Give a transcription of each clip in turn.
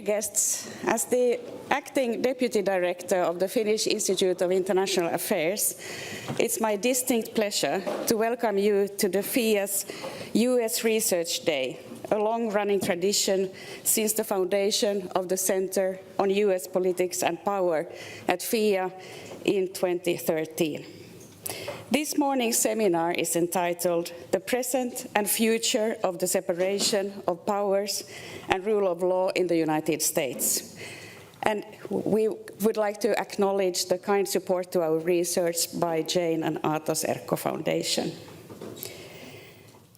guests, as the acting Deputy Director of the Finnish Institute of International Affairs, it's my distinct pleasure to welcome you to the FIA's US Research Day, a long-running tradition since the foundation of the Center on US Politics and Power at FIA in 2013. This morning's seminar is entitled The Present and Future of the Separation of Powers and Rule of Law in the United States. And we would like to acknowledge the kind support to our research by Jane and Aatos Erkko Foundation.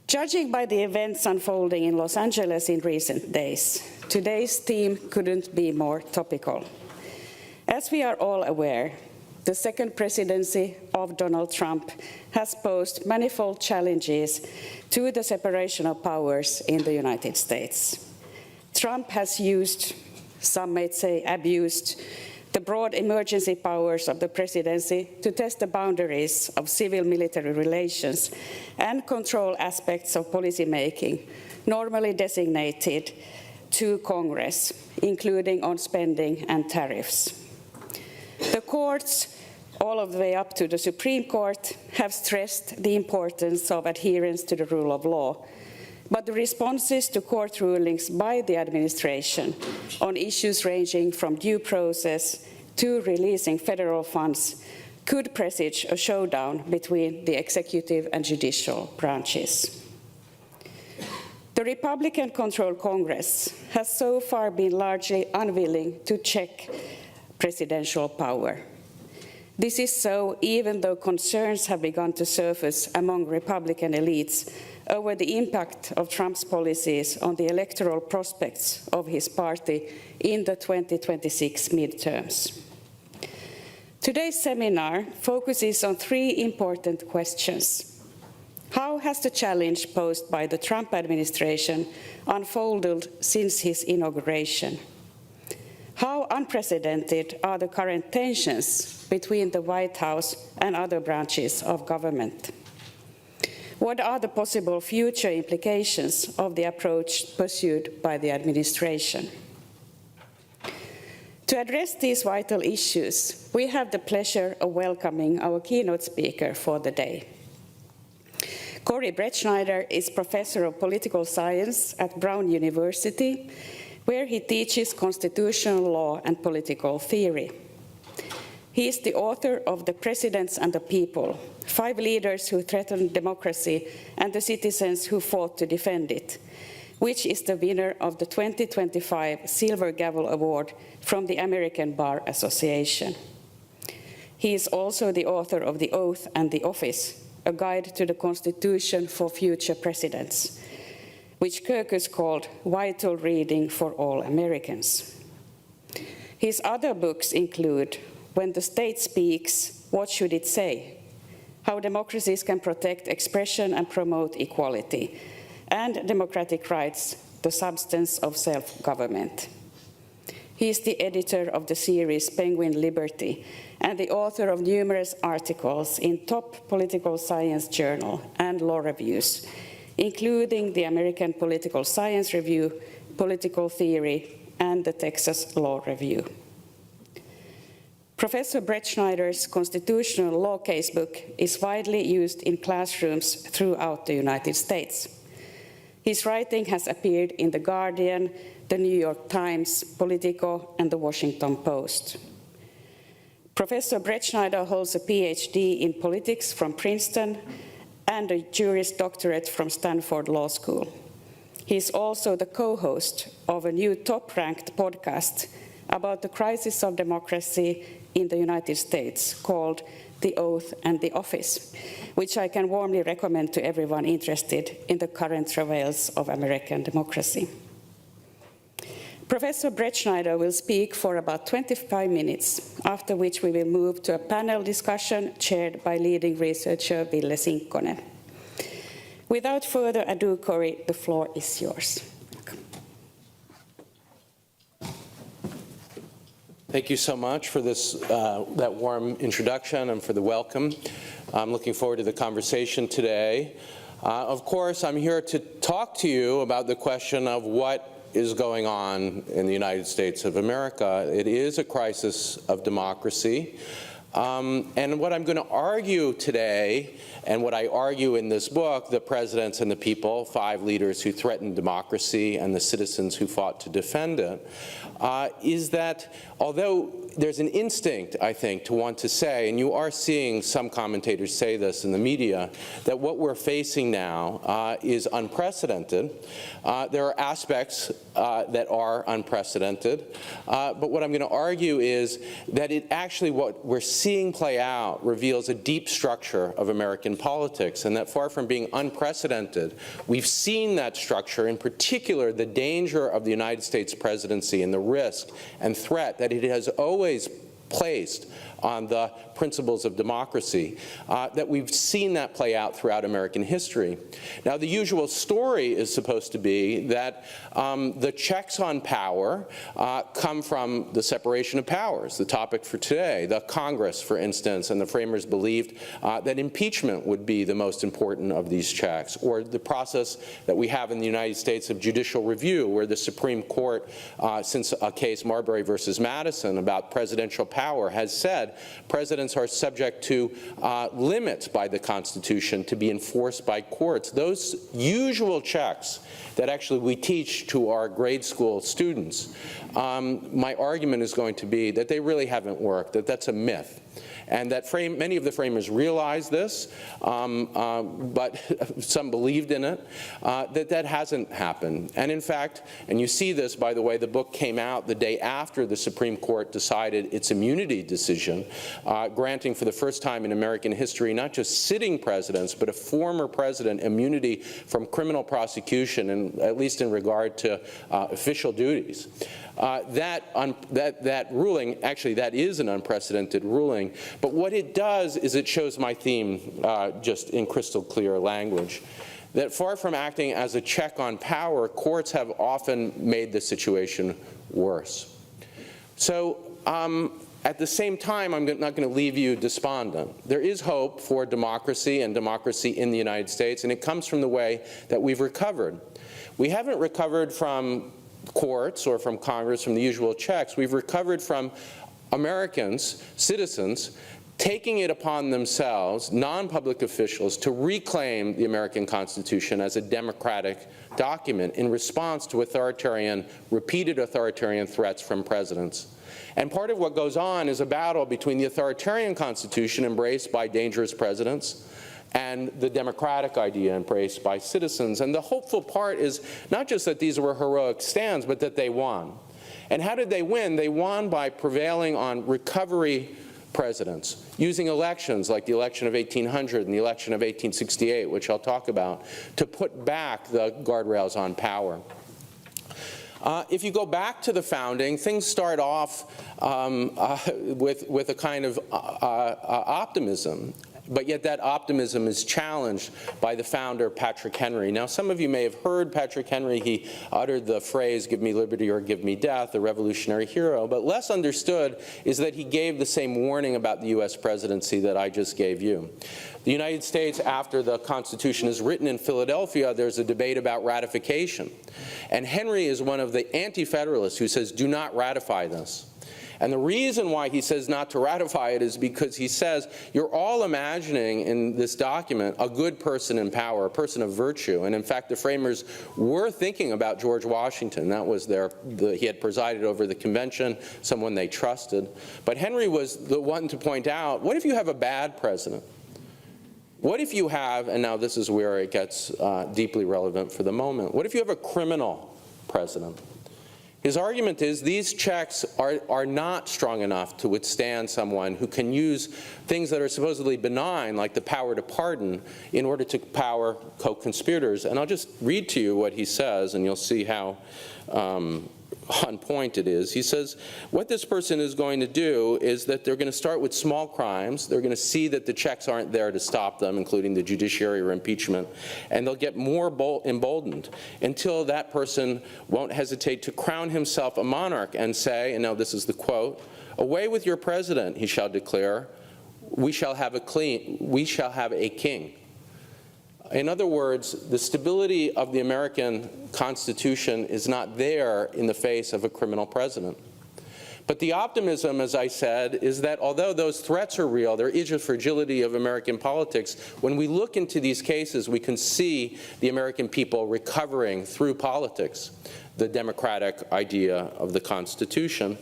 Judging by the events unfolding in Los Angeles in recent days, today's theme couldn't be more topical. As we are all aware, the second presidency of Donald Trump has posed manifold challenges to the separation of powers in the United States. Trump has used, some might say abused, the broad emergency powers of the presidency to test the boundaries of civil-military relations and control aspects of policymaking normally designated to Congress, including on spending and tariffs. The courts, all of the way up to the Supreme Court, have stressed the importance of adherence to the rule of law, but the responses to court rulings by the administration on issues ranging from due process to releasing federal funds could presage a showdown between the executive and judicial branches. The Republican-controlled Congress has so far been largely unwilling to check presidential power. This is so even though concerns have begun to surface among Republican elites over the impact of Trump's policies on the electoral prospects of his party in the 2026 midterms. Today's seminar focuses on three important questions. How has the challenge posed by the Trump administration unfolded since his inauguration? How unprecedented are the current tensions between the White House and other branches of government? What are the possible future implications of the approach pursued by the administration? To address these vital issues, we have the pleasure of welcoming our keynote speaker for the day. Corey Brettschneider is Professor of Political Science at Brown University, where he teaches constitutional law and political theory. He is the author of The Presidents and the People, 5 Leaders Who Threatened Democracy and the Citizens Who Fought to Defend It, which is the winner of the 2025 Silver Gavel Award from the American Bar Association. He is also the author of The Oath and the Office, a guide to the Constitution for future presidents, which Kirkus called vital reading for all Americans. His other books include When the State Speaks, What Should It Say? How Democracies Can Protect Expression and Promote Equality, and Democratic Rights, The Substance of Self-Government. He is the editor of the series Penguin Liberty and the author of numerous articles in top political science journal and law reviews, including the American Political Science Review, Political Theory, and the Texas Law Review. Professor Brettschneider's constitutional law casebook is widely used in classrooms throughout the United States. His writing has appeared in The Guardian, The New York Times, Politico, and The Washington Post. Professor Brettschneider holds a PhD in politics from Princeton and a Juris Doctorate from Stanford Law School. He is also the co-host of a new top-ranked podcast about the crisis of democracy in the United States called The Oath and the Office, which I can warmly recommend to everyone interested in the current travails of American democracy. Professor Brettschneider will speak for about 25 minutes, after which we will move to a panel discussion chaired by leading researcher Ville Sinkkonen. Without further ado, Corey, the floor is yours. Thank you so much for this, that warm introduction and for the welcome. I'm looking forward to the conversation today. Of course, I'm here to talk to you about the question of what is going on in the United States of America. It is a crisis of democracy. And what I'm going to argue today, and what I argue in this book, The Presidents and the People, 5 Leaders Who Threatened Democracy and the Citizens Who Fought to Defend It, is that although there's an instinct, I think, to want to say, and you are seeing some commentators say this in the media, that what we're facing now is unprecedented. There are aspects that are unprecedented, but what I'm going to argue is that it actually, what we're seeing play out reveals a deep structure of American politics, and that far from being unprecedented, we've seen that structure, in particular the danger of the United States presidency and the risk and threat that it has always placed on the principles of democracy, that we've seen that play out throughout American history. Now, the usual story is supposed to be that the checks on power come from the separation of powers, the topic for today. The Congress, for instance, and the framers believed that impeachment would be the most important of these checks, or the process that we have in the United States of judicial review, where the Supreme Court, since a case Marbury versus Madison about presidential power, has said presidents are subject to limits by the Constitution to be enforced by courts. Those usual checks that actually we teach to our grade school students, my argument is going to be that they really haven't worked, that that's a myth. And that many of the framers realized this, but some believed in it, that hasn't happened. And in fact, and you see this, by the way, the book came out the day after the Supreme Court decided its immunity decision, granting for the first time in American history not just sitting presidents, but a former president immunity from criminal prosecution, and at least in regard to official duties. That ruling, actually that is an unprecedented ruling, but what it does is it shows my theme just in crystal clear language, that far from acting as a check on power, courts have often made the situation worse. So at the same time, I'm not going to leave you despondent. There is hope for democracy and democracy in the United States, and it comes from the way that we've recovered. We haven't recovered from courts or from Congress, from the usual checks. We've recovered from Americans, citizens, taking it upon themselves, non-public officials, to reclaim the American Constitution as a democratic document in response to repeated authoritarian threats from presidents. And part of what goes on is a battle between the authoritarian Constitution embraced by dangerous presidents and the democratic idea embraced by citizens. And the hopeful part is not just that these were heroic stands, but that they won. And how did they win? They won by prevailing on recovery presidents, using elections like the election of 1800 and the election of 1868, which I'll talk about, to put back the guardrails on power. If you go back to the founding, things start off with a kind of optimism. But yet that optimism is challenged by the founder, Patrick Henry. Now, some of you may have heard Patrick Henry. He uttered the phrase, "Give me liberty or give me death," a revolutionary hero. But less understood is that he gave the same warning about the US presidency that I just gave you. The United States, after the Constitution is written in Philadelphia, there's a debate about ratification. And Henry is one of the anti-federalists who says, do not ratify this. And the reason why he says not to ratify it is because he says, you're all imagining in this document a good person in power, a person of virtue. And in fact, the framers were thinking about George Washington. That was he had presided over the convention, someone they trusted. But Henry was the one to point out, what if you have a bad president? What if you have, and now this is where it gets deeply relevant for the moment, what if you have a criminal president? His argument is these checks are not strong enough to withstand someone who can use things that are supposedly benign, like the power to pardon, in order to power co-conspirators. And I'll just read to you what he says, and you'll see how on point it is. He says, what this person is going to do is that they're going to start with small crimes. They're going to see that the checks aren't there to stop them, including the judiciary or impeachment, and they'll get more emboldened until that person won't hesitate to crown himself a monarch and say, and now this is the quote, "Away with your president," he shall declare, "we shall have a king." In other words, the stability of the American Constitution is not there in the face of a criminal president. But the optimism, as I said, is that although those threats are real, there is a fragility of American politics. When we look into these cases, we can see the American people recovering through politics the democratic idea of the Constitution.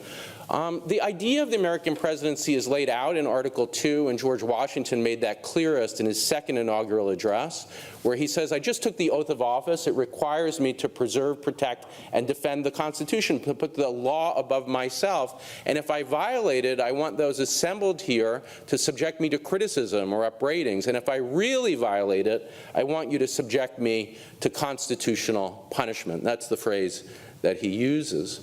The idea of the American presidency is laid out in Article 2, and George Washington made that clearest in his second inaugural address, where he says, "I just took the oath of office. It requires me to preserve, protect, and defend the Constitution, to put the law above myself. And if I violate it, I want those assembled here to subject me to criticism or upbraidings. And if I really violate it, I want you to subject me to constitutional punishment." That's the phrase that he uses.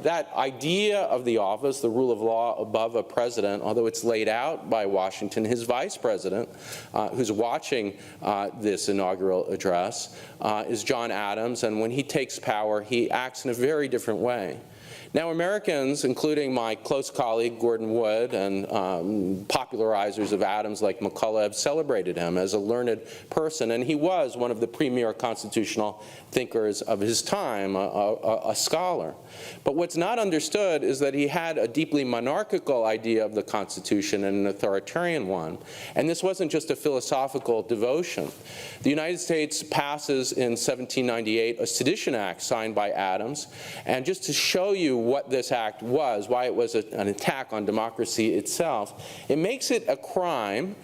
That idea of the office, the rule of law above a president, although it's laid out by Washington, his vice president, who's watching this inaugural address, is John Adams, and when he takes power, he acts in a very different way. Now, Americans, including my close colleague Gordon Wood and popularizers of Adams like McCullough, have celebrated him as a learned person, and he was one of the premier constitutional thinkers of his time, a scholar. But what's not understood is that he had a deeply monarchical idea of the Constitution and an authoritarian one, and this wasn't just a philosophical devotion. The United States passes in 1798 a Sedition Act signed by Adams, and just to show you what this act was, why it was an attack on democracy itself, it makes it a crime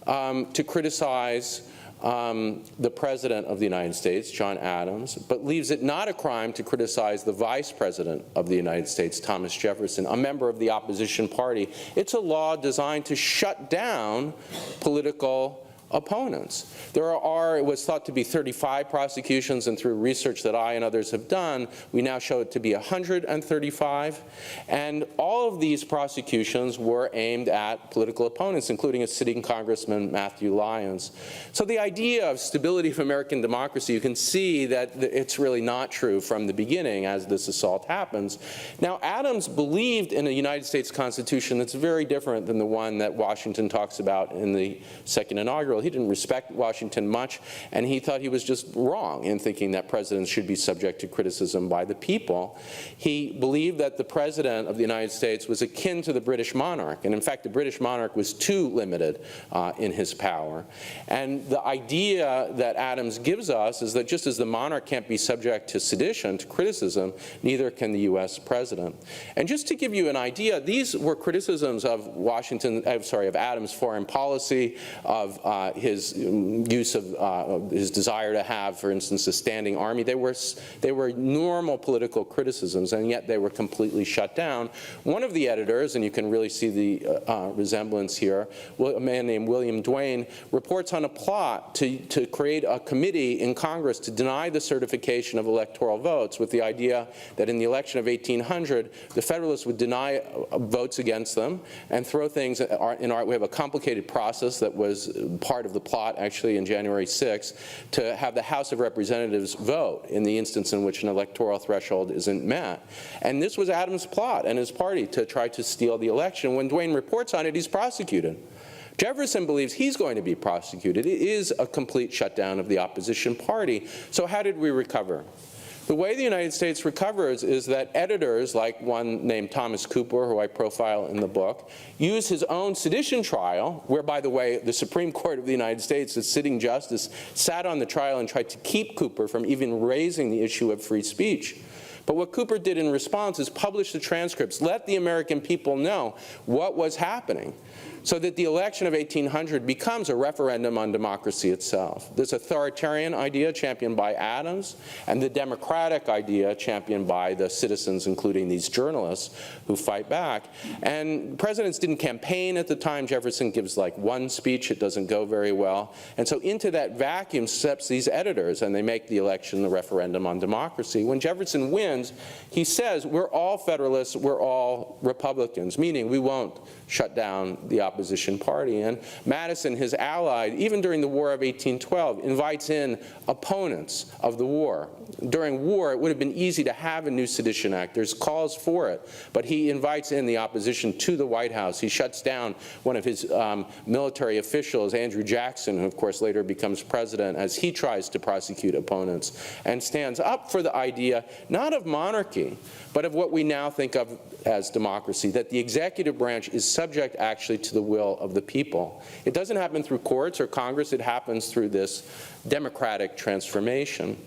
to criticize the President of the United States, John Adams, but leaves it not a crime to criticize the Vice President of the United States, Thomas Jefferson, a member of the opposition party. It's a law designed to shut down political opponents. It was thought to be 35 prosecutions, and through research that I and others have done, we now show it to be 135. And all of these prosecutions were aimed at political opponents, including a sitting Congressman, Matthew Lyons. So the idea of stability of American democracy, you can see that it's really not true from the beginning as this assault happens. Now, Adams believed in a United States Constitution that's very different than the one that Washington talks about in the second inaugural. He didn't respect Washington much, and he thought he was just wrong in thinking that presidents should be subject to criticism by the people. He believed that the President of the United States was akin to the British monarch, and in fact the British monarch was too limited in his power. And the idea that Adams gives us is that just as the monarch can't be subject to sedition, to criticism, neither can the US president. And just to give you an idea, these were criticisms of of Adams' foreign policy, of his use of his desire to have, for instance, a standing army. They were normal political criticisms, and yet they were completely shut down. One of the editors, and you can really see the resemblance here, a man named William Duane, reports on a plot to create a committee in Congress to deny the certification of electoral votes, with the idea that in the election of 1800, the Federalists would deny votes against them and throw things we have a complicated process that was part of the plot actually in January 6th to have the House of Representatives vote in the instance in which an electoral threshold isn't met. And this was Adams' plot and his party to try to steal the election. When Duane reports on it, he's prosecuted. Jefferson believes he's going to be prosecuted. It is a complete shutdown of the opposition party. So how did we recover? The way the United States recovers is that editors, like one named Thomas Cooper, who I profile in the book, use his own sedition trial, where, by the way, the Supreme Court of the United States, the sitting justice, sat on the trial and tried to keep Cooper from even raising the issue of free speech. But what Cooper did in response is publish the transcripts, let the American people know what was happening, so that the election of 1800 becomes a referendum on democracy itself. This authoritarian idea championed by Adams, and the democratic idea championed by the citizens, including these journalists who fight back. And presidents didn't campaign at the time. Jefferson gives like one speech. It doesn't go very well. And so into that vacuum steps these editors, and they make the election the referendum on democracy. When Jefferson wins, wins, he says, we're all Federalists, we're all Republicans, meaning we won't shut down the opposition party. And Madison, his ally, even during the War of 1812, invites in opponents of the war. During war, it would have been easy to have a new Sedition Act. There's calls for it. But he invites in the opposition to the White House. He shuts down one of his military officials, Andrew Jackson, who of course later becomes president, as he tries to prosecute opponents, and stands up for the idea, not of monarchy, but of what we now think of as democracy, that the executive branch is subject actually to the will of the people. It doesn't happen through courts or Congress, it happens through this democratic transformation.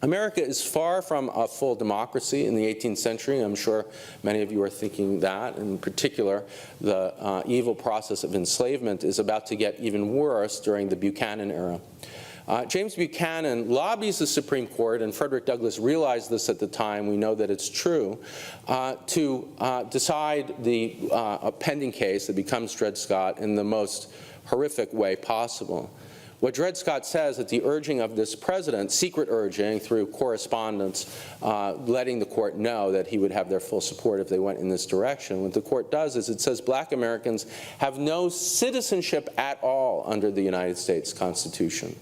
America is far from a full democracy in the 18th century. I'm sure many of you are thinking that. In particular, the evil process of enslavement is about to get even worse during the Buchanan era. James Buchanan lobbies the Supreme Court, and Frederick Douglass realized this at the time, we know that it's true, to decide the pending case that becomes Dred Scott in the most horrific way possible. What Dred Scott says at the urging of this president, secret urging through correspondence, letting the court know that he would have their full support if they went in this direction. What the court does is it says black Americans have no citizenship at all under the United States Constitution.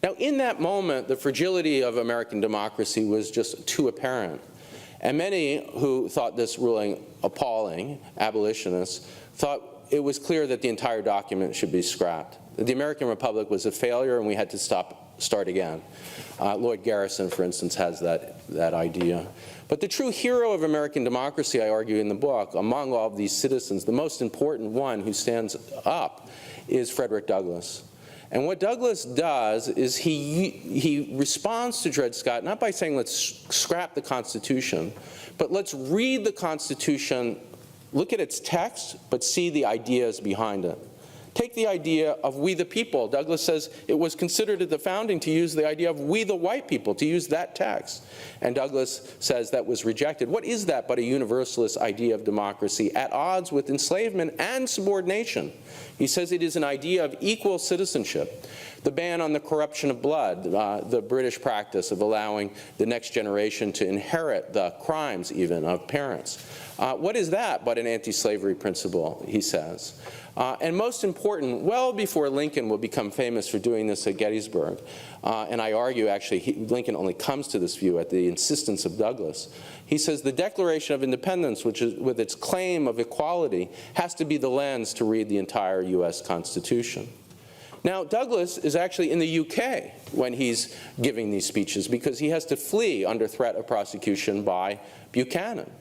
Now, in that moment, the fragility of American democracy was just too apparent. And many who thought this ruling appalling, abolitionists, thought it was clear that the entire document should be scrapped. The American Republic was a failure and we had to start again. Lloyd Garrison, for instance, has that idea. But the true hero of American democracy, I argue in the book, among all of these citizens, the most important one who stands up is Frederick Douglass. And what Douglass does is he responds to Dred Scott not by saying let's scrap the Constitution, but let's read the Constitution, look at its text, but see the ideas behind it. Take the idea of we the people. Douglass says it was considered at the founding to use the idea of we the white people, to use that text. And Douglass says that was rejected. What is that but a universalist idea of democracy at odds with enslavement and subordination? He says it is an idea of equal citizenship. The ban on the corruption of blood, the British practice of allowing the next generation to inherit the crimes even of parents. What is that but an anti-slavery principle, he says. And most important, well before Lincoln will become famous for doing this at Gettysburg, and I argue actually Lincoln only comes to this view at the insistence of Douglass, he says the Declaration of Independence, which is with its claim of equality, has to be the lens to read the entire US Constitution. Now, Douglass is actually in the UK when he's giving these speeches because he has to flee under threat of prosecution by Buchanan.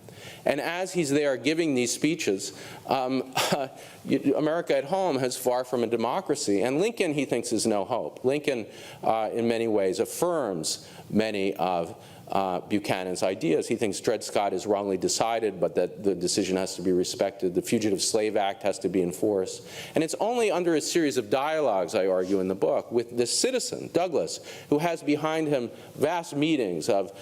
And as he's there giving these speeches, America at home has far from a democracy. And Lincoln, he thinks, is no hope. Lincoln, in many ways, affirms many of Buchanan's ideas. He thinks Dred Scott is wrongly decided, but that the decision has to be respected. The Fugitive Slave Act has to be enforced. And it's only under a series of dialogues, I argue in the book, with this citizen, Douglass, who has behind him vast meetings of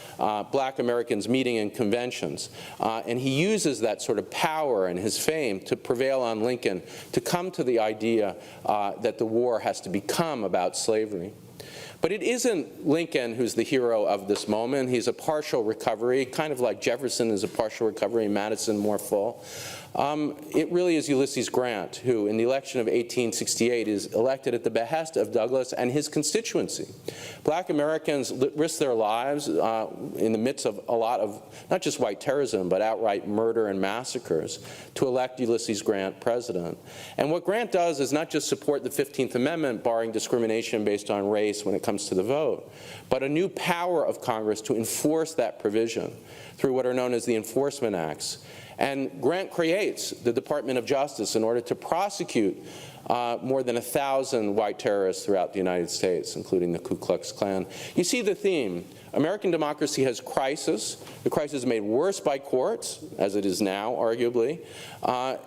black Americans meeting in conventions. And he uses that sort of power and his fame to prevail on Lincoln to come to the idea that the war has to become about slavery. But it isn't Lincoln who's the hero of this moment. He's a partial recovery, kind of like Jefferson is a partial recovery, Madison more full. It really is Ulysses Grant, who in the election of 1868 is elected at the behest of Douglass and his constituency. Black Americans risk their lives in the midst of a lot of, not just white terrorism, but outright murder and massacres to elect Ulysses Grant president. And what Grant does is not just support the 15th Amendment, barring discrimination based on race when it comes to the vote, but a new power of Congress to enforce that provision through what are known as the Enforcement Acts. And Grant creates the Department of Justice in order to prosecute more than 1,000 white terrorists throughout the United States, including the Ku Klux Klan. You see the theme. American democracy has crisis. The crisis is made worse by courts, as it is now, arguably,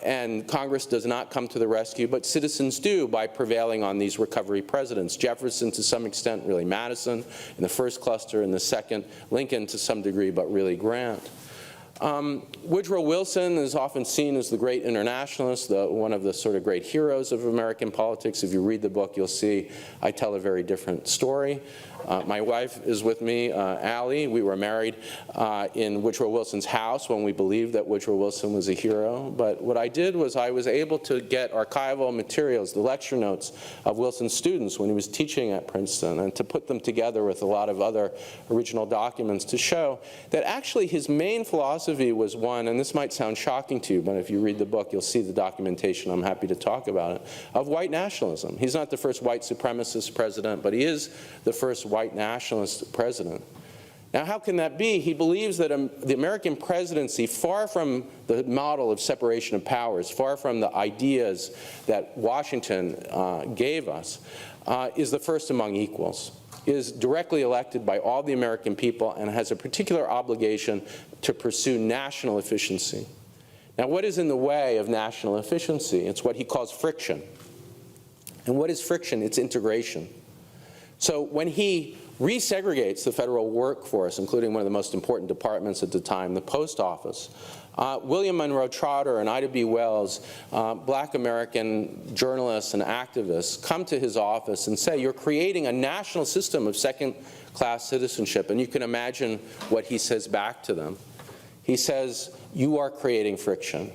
and Congress does not come to the rescue, but citizens do by prevailing on these recovery presidents. Jefferson to some extent, really Madison in the first cluster, in the second, Lincoln to some degree, but really Grant. Woodrow Wilson is often seen as the great internationalist, one of the sort of great heroes of American politics. If you read the book, you'll see I tell a very different story. My wife is with me, Allie. We were married in Woodrow Wilson's house when we believed that Woodrow Wilson was a hero. But what I did was I was able to get archival materials, the lecture notes of Wilson's students when he was teaching at Princeton, and to put them together with a lot of other original documents to show that actually his main philosophy was one, and this might sound shocking to you, but if you read the book, you'll see the documentation. I'm happy to talk about it, of white nationalism. He's not the first white supremacist president, but he is the first white nationalist president. Now, how can that be? He believes that the American presidency, far from the model of separation of powers, far from the ideas that Washington gave us, is the first among equals, is directly elected by all the American people, and has a particular obligation to pursue national efficiency. Now, what is in the way of national efficiency? It's what he calls friction. And what is friction? It's integration. So when he resegregates the federal workforce, including one of the most important departments at the time, the post office, William Monroe Trotter and Ida B. Wells, black American journalists and activists, come to his office and say, you're creating a national system of second-class citizenship. And you can imagine what he says back to them. He says, you are creating friction.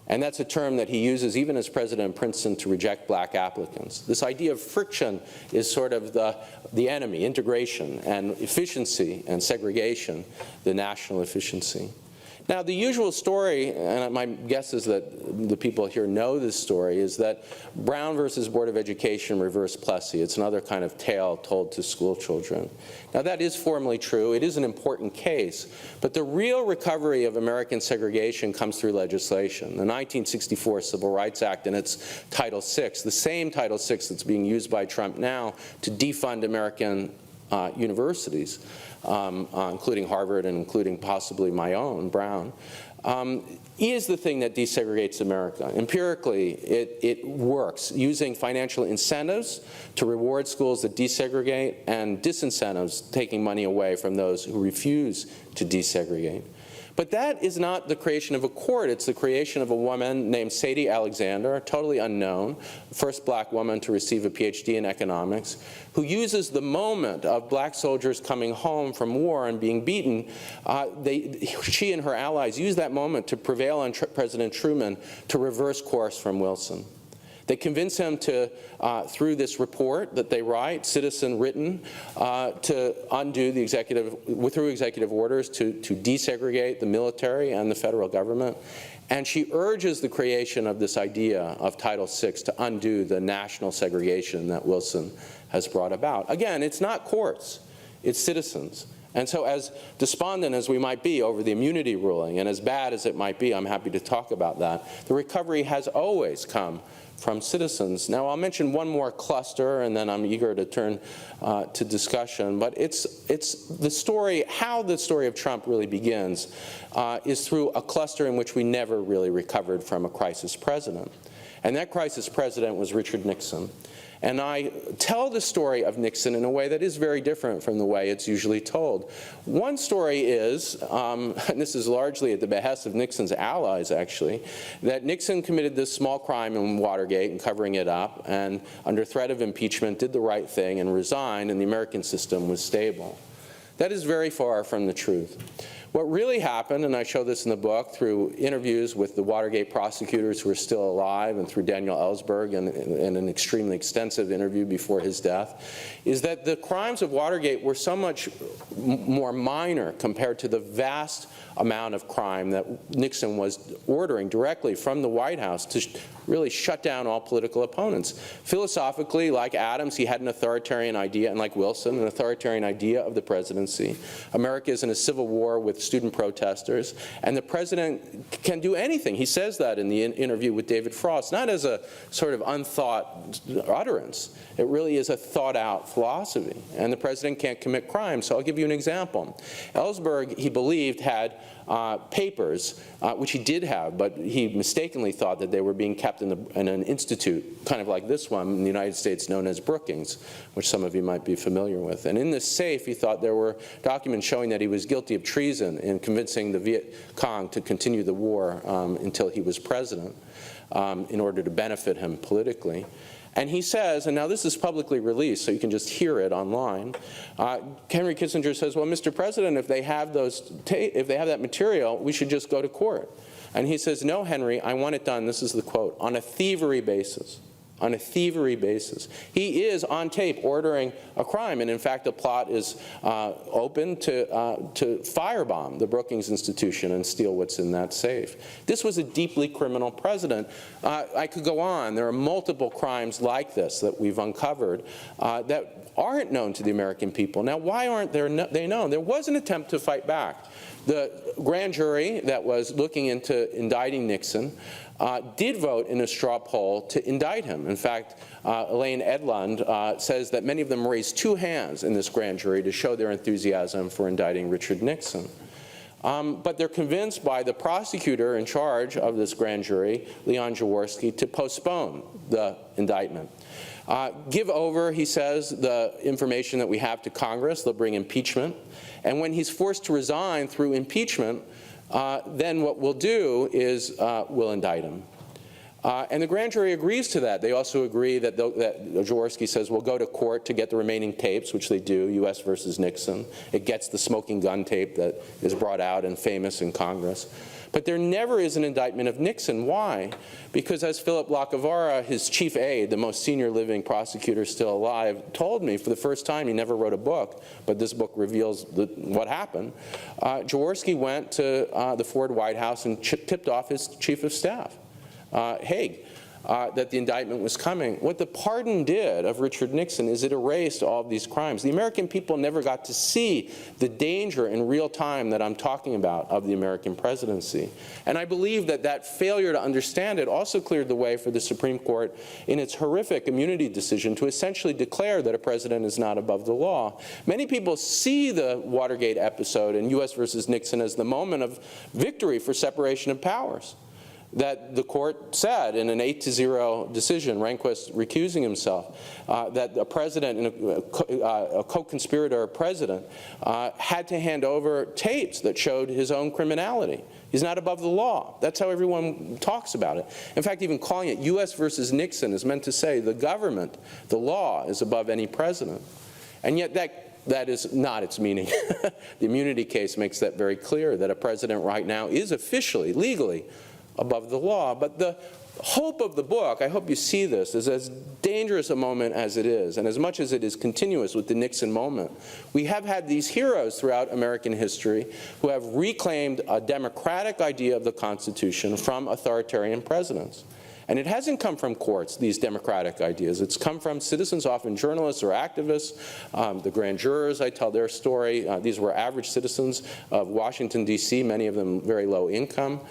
And that's a term that he uses even as president of Princeton to reject black applicants. This idea of friction is sort of the enemy, integration and efficiency and segregation, the national efficiency. Now, the usual story, and my guess is that the people here know this story, is that Brown versus Board of Education reverse Plessy. It's another kind of tale told to school children. Now, that is formally true. It is an important case. But the real recovery of American segregation comes through legislation. The 1964 Civil Rights Act and its Title VI, the same Title VI that's being used by Trump now to defund American universities, including Harvard and including possibly my own, Brown, is the thing that desegregates America. Empirically, it works, using financial incentives to reward schools that desegregate and disincentives, taking money away from those who refuse to desegregate. But that is not the creation of a court. It's the creation of a woman named Sadie Alexander, totally unknown, first black woman to receive a PhD in economics, who uses the moment of black soldiers coming home from war and being beaten. She and her allies use that moment to prevail on President Truman to reverse course from Wilson. They convince him to, through this report that they write, citizen written, to undo the through executive orders to desegregate the military and the federal government. And she urges the creation of this idea of Title VI to undo the national segregation that Wilson has brought about. Again, it's not courts, it's citizens. And so as despondent as we might be over the immunity ruling, and as bad as it might be, I'm happy to talk about that, the recovery has always come from citizens. Now, I'll mention one more cluster, and then I'm eager to turn to discussion. But it's the story, how the story of Trump really begins, is through a cluster in which we never really recovered from a crisis president. And that crisis president was Richard Nixon. And I tell the story of Nixon in a way that is very different from the way it's usually told. One story is, and this is largely at the behest of Nixon's allies, actually, that Nixon committed this small crime in Watergate and covering it up, and under threat of impeachment did the right thing and resigned, and the American system was stable. That is very far from the truth. What really happened, and I show this in the book through interviews with the Watergate prosecutors who are still alive and through Daniel Ellsberg and an extremely extensive interview before his death, is that the crimes of Watergate were so much more minor compared to the vast amount of crime that Nixon was ordering directly from the White House to really shut down all political opponents. Philosophically, like Adams, he had an authoritarian idea, and like Wilson, an authoritarian idea of the presidency. America is in a civil war with student protesters, and the president can do anything. He says that in the interview with David Frost, not as a sort of unthought utterance. It really is a thought-out philosophy, and the president can't commit crime. So I'll give you an example. Ellsberg, he believed, had papers, which he did have, but he mistakenly thought that they were being kept wiretapped in an institute, kind of like this one in the United States known as Brookings, which some of you might be familiar with. And in this safe, he thought there were documents showing that he was guilty of treason in convincing the Viet Cong to continue the war until he was president in order to benefit him politically. And he says, and now this is publicly released, so you can just hear it online. Henry Kissinger says, well, Mr. President, if they have that material, we should just go to court. And he says, no, Henry, I want it done, this is the quote, on a thievery basis. On a thievery basis. He is on tape ordering a crime, and in fact the plot is open to firebomb the Brookings Institution and steal what's in that safe. This was a deeply criminal president. I could go on. There are multiple crimes like this that we've uncovered that aren't known to the American people. Now, why aren't they known? There was an attempt to fight back. The grand jury that was looking into indicting Nixon did vote in a straw poll to indict him. In fact, Elaine Edlund says that many of them raised two hands in this grand jury to show their enthusiasm for indicting Richard Nixon. But they're convinced by the prosecutor in charge of this grand jury, Leon Jaworski, to postpone the indictment. Give over, he says, the information that we have to Congress. They'll bring impeachment. And when he's forced to resign through impeachment, then what we'll do is we'll indict him. And the grand jury agrees to that. They also agree that Jaworski says we'll go to court to get the remaining tapes, which they do, U.S. versus Nixon. It gets the smoking gun tape that is brought out and famous in Congress. But there never is an indictment of Nixon. Why? Because as Philip Lacavara, his chief aide, the most senior living prosecutor still alive, told me for the first time, he never wrote a book, but this book reveals what happened. Jaworski went to the Ford White House and tipped off his chief of staff, Haig, that the indictment was coming. What the pardon did of Richard Nixon is it erased all of these crimes. The American people never got to see the danger in real time that I'm talking about of the American presidency. And I believe that that failure to understand it also cleared the way for the Supreme Court in its horrific immunity decision to essentially declare that a president is not above the law. Many people see the Watergate episode in U.S. versus Nixon as the moment of victory for separation of powers, that the court said in an 8-0 decision, Rehnquist recusing himself, that a president and a co-conspirator president had to hand over tapes that showed his own criminality. He's not above the law. That's how everyone talks about it. In fact, even calling it U.S. versus Nixon is meant to say the government, the law, is above any president. And yet that is not its meaning. The immunity case makes that very clear, that a president right now is officially, legally, above the law. But the hope of the book, I hope you see this, is as dangerous a moment as it is, and as much as it is continuous with the Nixon moment. We have had these heroes throughout American history who have reclaimed a democratic idea of the Constitution from authoritarian presidents. And it hasn't come from courts, these democratic ideas. It's come from citizens, often journalists or activists. The grand jurors, I tell their story. These were average citizens of Washington, D.C., many of them very low income.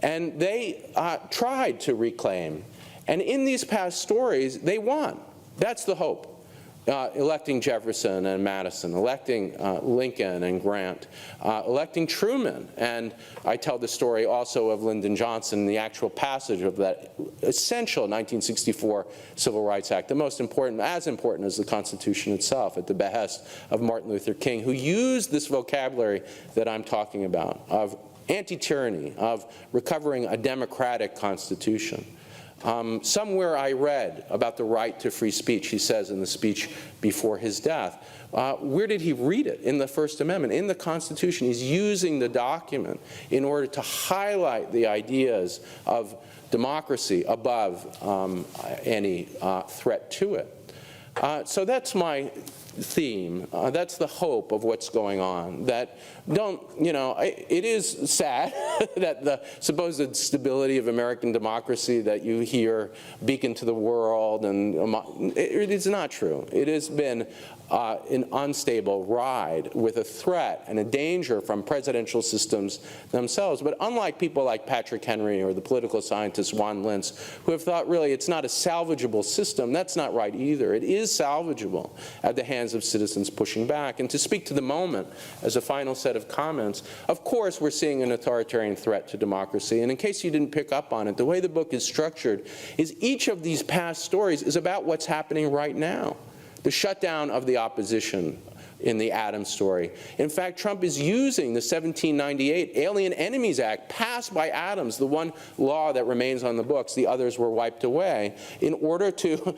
And they tried to reclaim. And in these past stories, they won. That's the hope. Electing Jefferson and Madison, electing Lincoln and Grant, electing Truman. And I tell the story also of Lyndon Johnson, the actual passage of that essential 1964 Civil Rights Act, the most important, as important as the Constitution itself, at the behest of Martin Luther King, who used this vocabulary that I'm talking about, of anti-tyranny, of recovering a democratic constitution. Somewhere I read about the right to free speech, he says in the speech before his death. Where did he read it? In the First Amendment, in the Constitution. He's using the document in order to highlight the ideas of democracy above any threat to it. So that's my theme. That's the hope of what's going on. That it is sad that the supposed stability of American democracy that you hear beacon to the world, and it is not true. It has been an unstable ride with a threat and a danger from presidential systems themselves. But unlike people like Patrick Henry or the political scientist Juan Lintz, who have thought really it's not a salvageable system, that's not right either. It is salvageable at the hands demands of citizens pushing back. And to speak to the moment as a final set of comments, of course we're seeing an authoritarian threat to democracy. And in case you didn't pick up on it, the way the book is structured is each of these past stories is about what's happening right now. The shutdown of the opposition in the Adams story. In fact, Trump is using the 1798 Alien Enemies Act, passed by Adams, the one law that remains on the books, the others were wiped away, in order to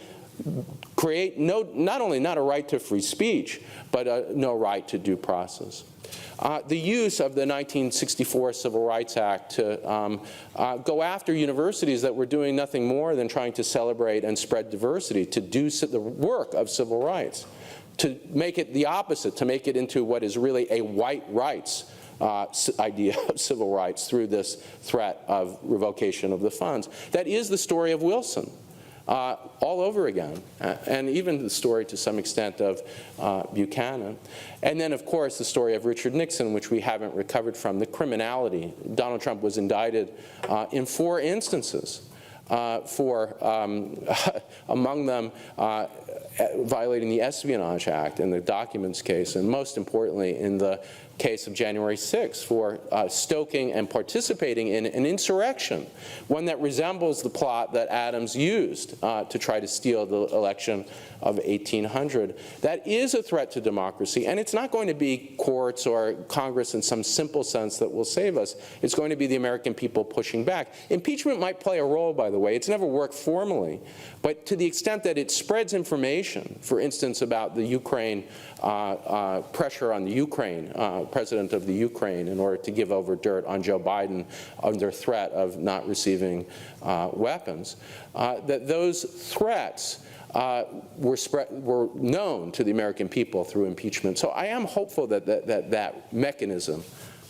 create not only not a right to free speech, but no right to due process. The use of the 1964 Civil Rights Act to go after universities that were doing nothing more than trying to celebrate and spread diversity, to do the work of civil rights, to make it the opposite, to make it into what is really a white rights idea of civil rights through this threat of revocation of the funds. That is the story of Wilson. All over again, and even the story to some extent of Buchanan. And then, of course, the story of Richard Nixon, which we haven't recovered from, the criminality. Donald Trump was indicted in 4 instances for, among them, violating the Espionage Act in the documents case, and most importantly, in the case of January 6th for stoking and participating in an insurrection, one that resembles the plot that Adams used to try to steal the election of 1800. That is a threat to democracy, and it's not going to be courts or Congress in some simple sense that will save us. It's going to be the American people pushing back. Impeachment might play a role, by the way. It's never worked formally, but to the extent that it spreads information, for instance, about the Ukraine, pressure on the Ukraine, president of the Ukraine, in order to give over dirt on Joe Biden under threat of not receiving weapons, that those threats were known to the American people through impeachment. So I am hopeful that that mechanism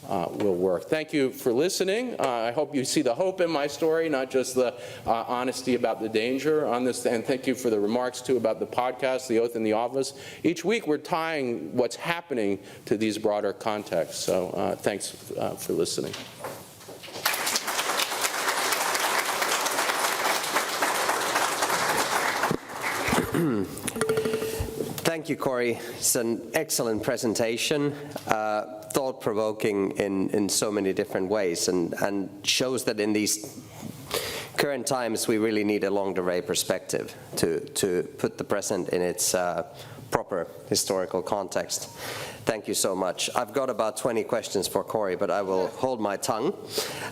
will work. Thank you for listening. I hope you see the hope in my story, not just the honesty about the danger on this. And thank you for the remarks, too, about the podcast, The Oath in the Office. Each week we're tying what's happening to these broader contexts. So thanks for listening. Thank you, Corey. It's an excellent presentation, thought-provoking in so many different ways, and shows that in these current times we really need a longue-durée perspective to put the present in its proper historical context. Thank you so much. I've got about 20 questions for Corey, but I will hold my tongue.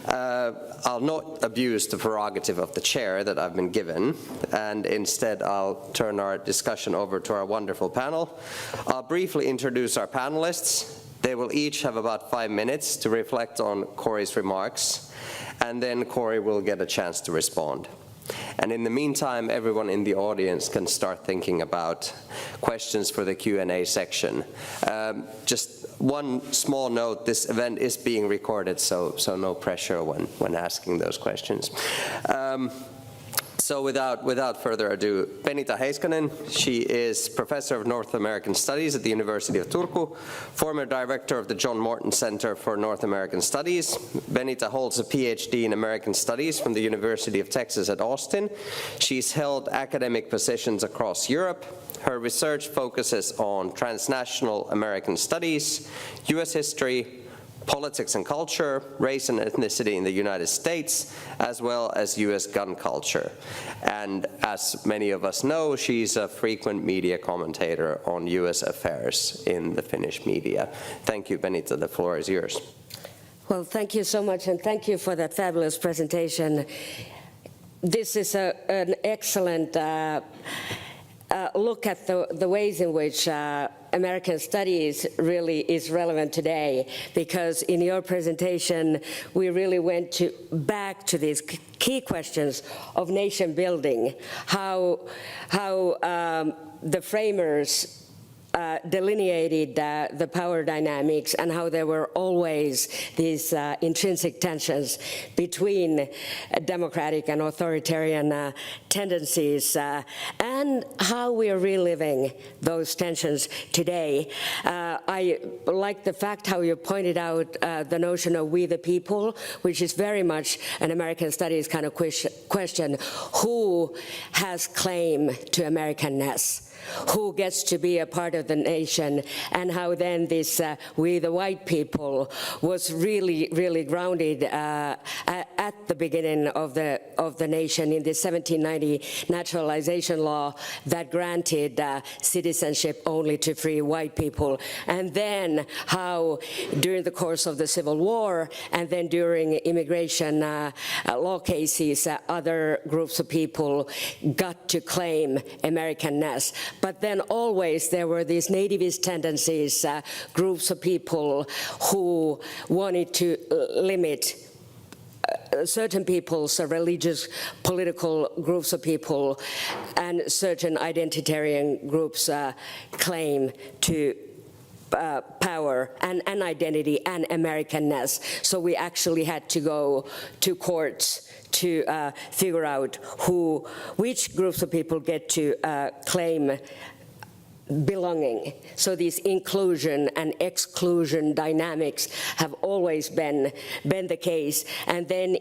I'll not abuse the prerogative of the chair that I've been given, and instead I'll turn our discussion over to our wonderful panel. I'll briefly introduce our panelists. They will each have about 5 minutes to reflect on Corey's remarks, and then Corey will get a chance to respond. And in the meantime, everyone in the audience can start thinking about questions for the Q&A section. Just one small note, this event is being recorded, so no pressure when asking those questions. So without further ado, Benita Heiskanen, she is Professor of North American Studies at the University of Turku, former Director of the John Morton Center for North American Studies. Benita holds a PhD in American Studies from the University of Texas at Austin. She's held academic positions across Europe. Her research focuses on transnational American studies, U.S. history, politics and culture, race and ethnicity in the United States, as well as U.S. gun culture. And as many of us know, she's a frequent media commentator on U.S. affairs in the Finnish media. Thank you, Benita. The floor is yours. Well, thank you so much, and thank you for that fabulous presentation. This is an excellent look at the ways in which American studies really is relevant today, because in your presentation we really went back to these key questions of nation building, how the framers delineated the power dynamics, and how there were always these intrinsic tensions between democratic and authoritarian tendencies, and how we are reliving those tensions today. I like the fact how you pointed out the notion of we the people, which is very much an American studies kind of question. Who has claim to Americanness? who gets to be a part of the nation, and how then this we the white people was really, really grounded at the beginning of the nation in the 1790 naturalization law that granted citizenship only to free white people, and then how during the course of the Civil War and then during immigration law cases, other groups of people got to claim Americanness. But then always there were these nativist tendencies, groups of people who wanted to limit certain people's religious, political groups of people and certain identitarian groups claim to power and identity and Americanness. So we actually had to go to courts to figure out which groups of people get to claim belonging. So these inclusion and exclusion dynamics have always been the case. And then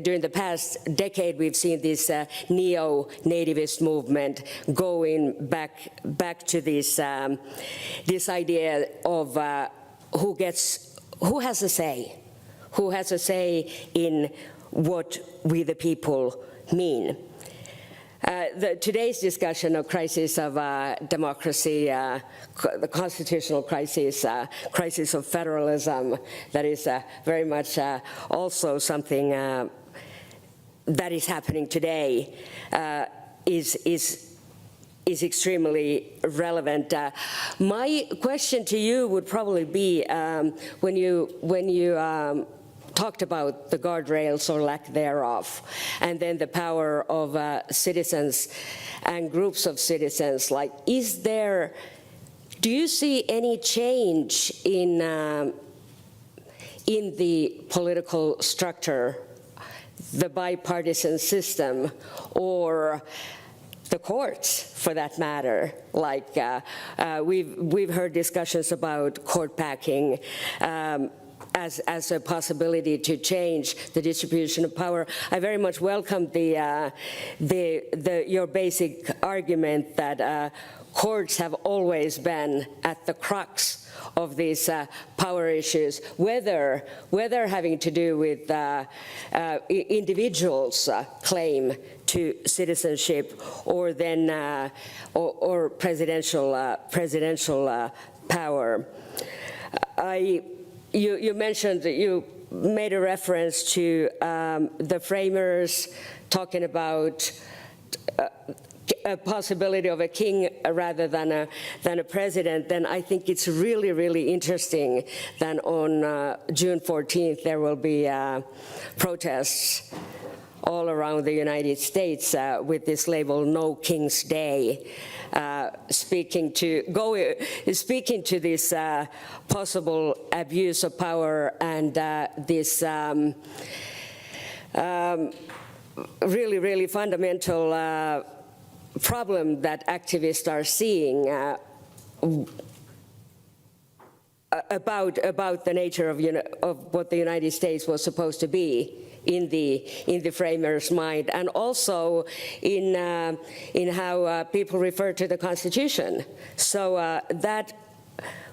during the past decade, we've seen this neo-nativist movement going back to this idea of who has a say in what we the people mean. Today's discussion of crisis of democracy, the constitutional crisis, crisis of federalism, that is very much also something that is happening today, is extremely relevant. My question to you would probably be when you talked about the guardrails or lack thereof, and then the power of citizens and groups of citizens. Like, do you see any change in the political structure, the bipartisan system, or the courts, for that matter? Like we've heard discussions about court packing. As a possibility to change the distribution of power. I very much welcome your basic argument that courts have always been at the crux of these power issues, whether having to do with individuals' claim to citizenship, or then or presidential power. You mentioned that you made a reference to the framers talking about a possibility of a king rather than a president. Then I think it's really, really interesting that on June 14th there will be protests all around the United States with this label "No King's Day," speaking to this possible abuse of power and this really, really fundamental problem that activists are seeing about the nature of what the United States was supposed to be in the framers' mind, and also in how people refer to the Constitution. So that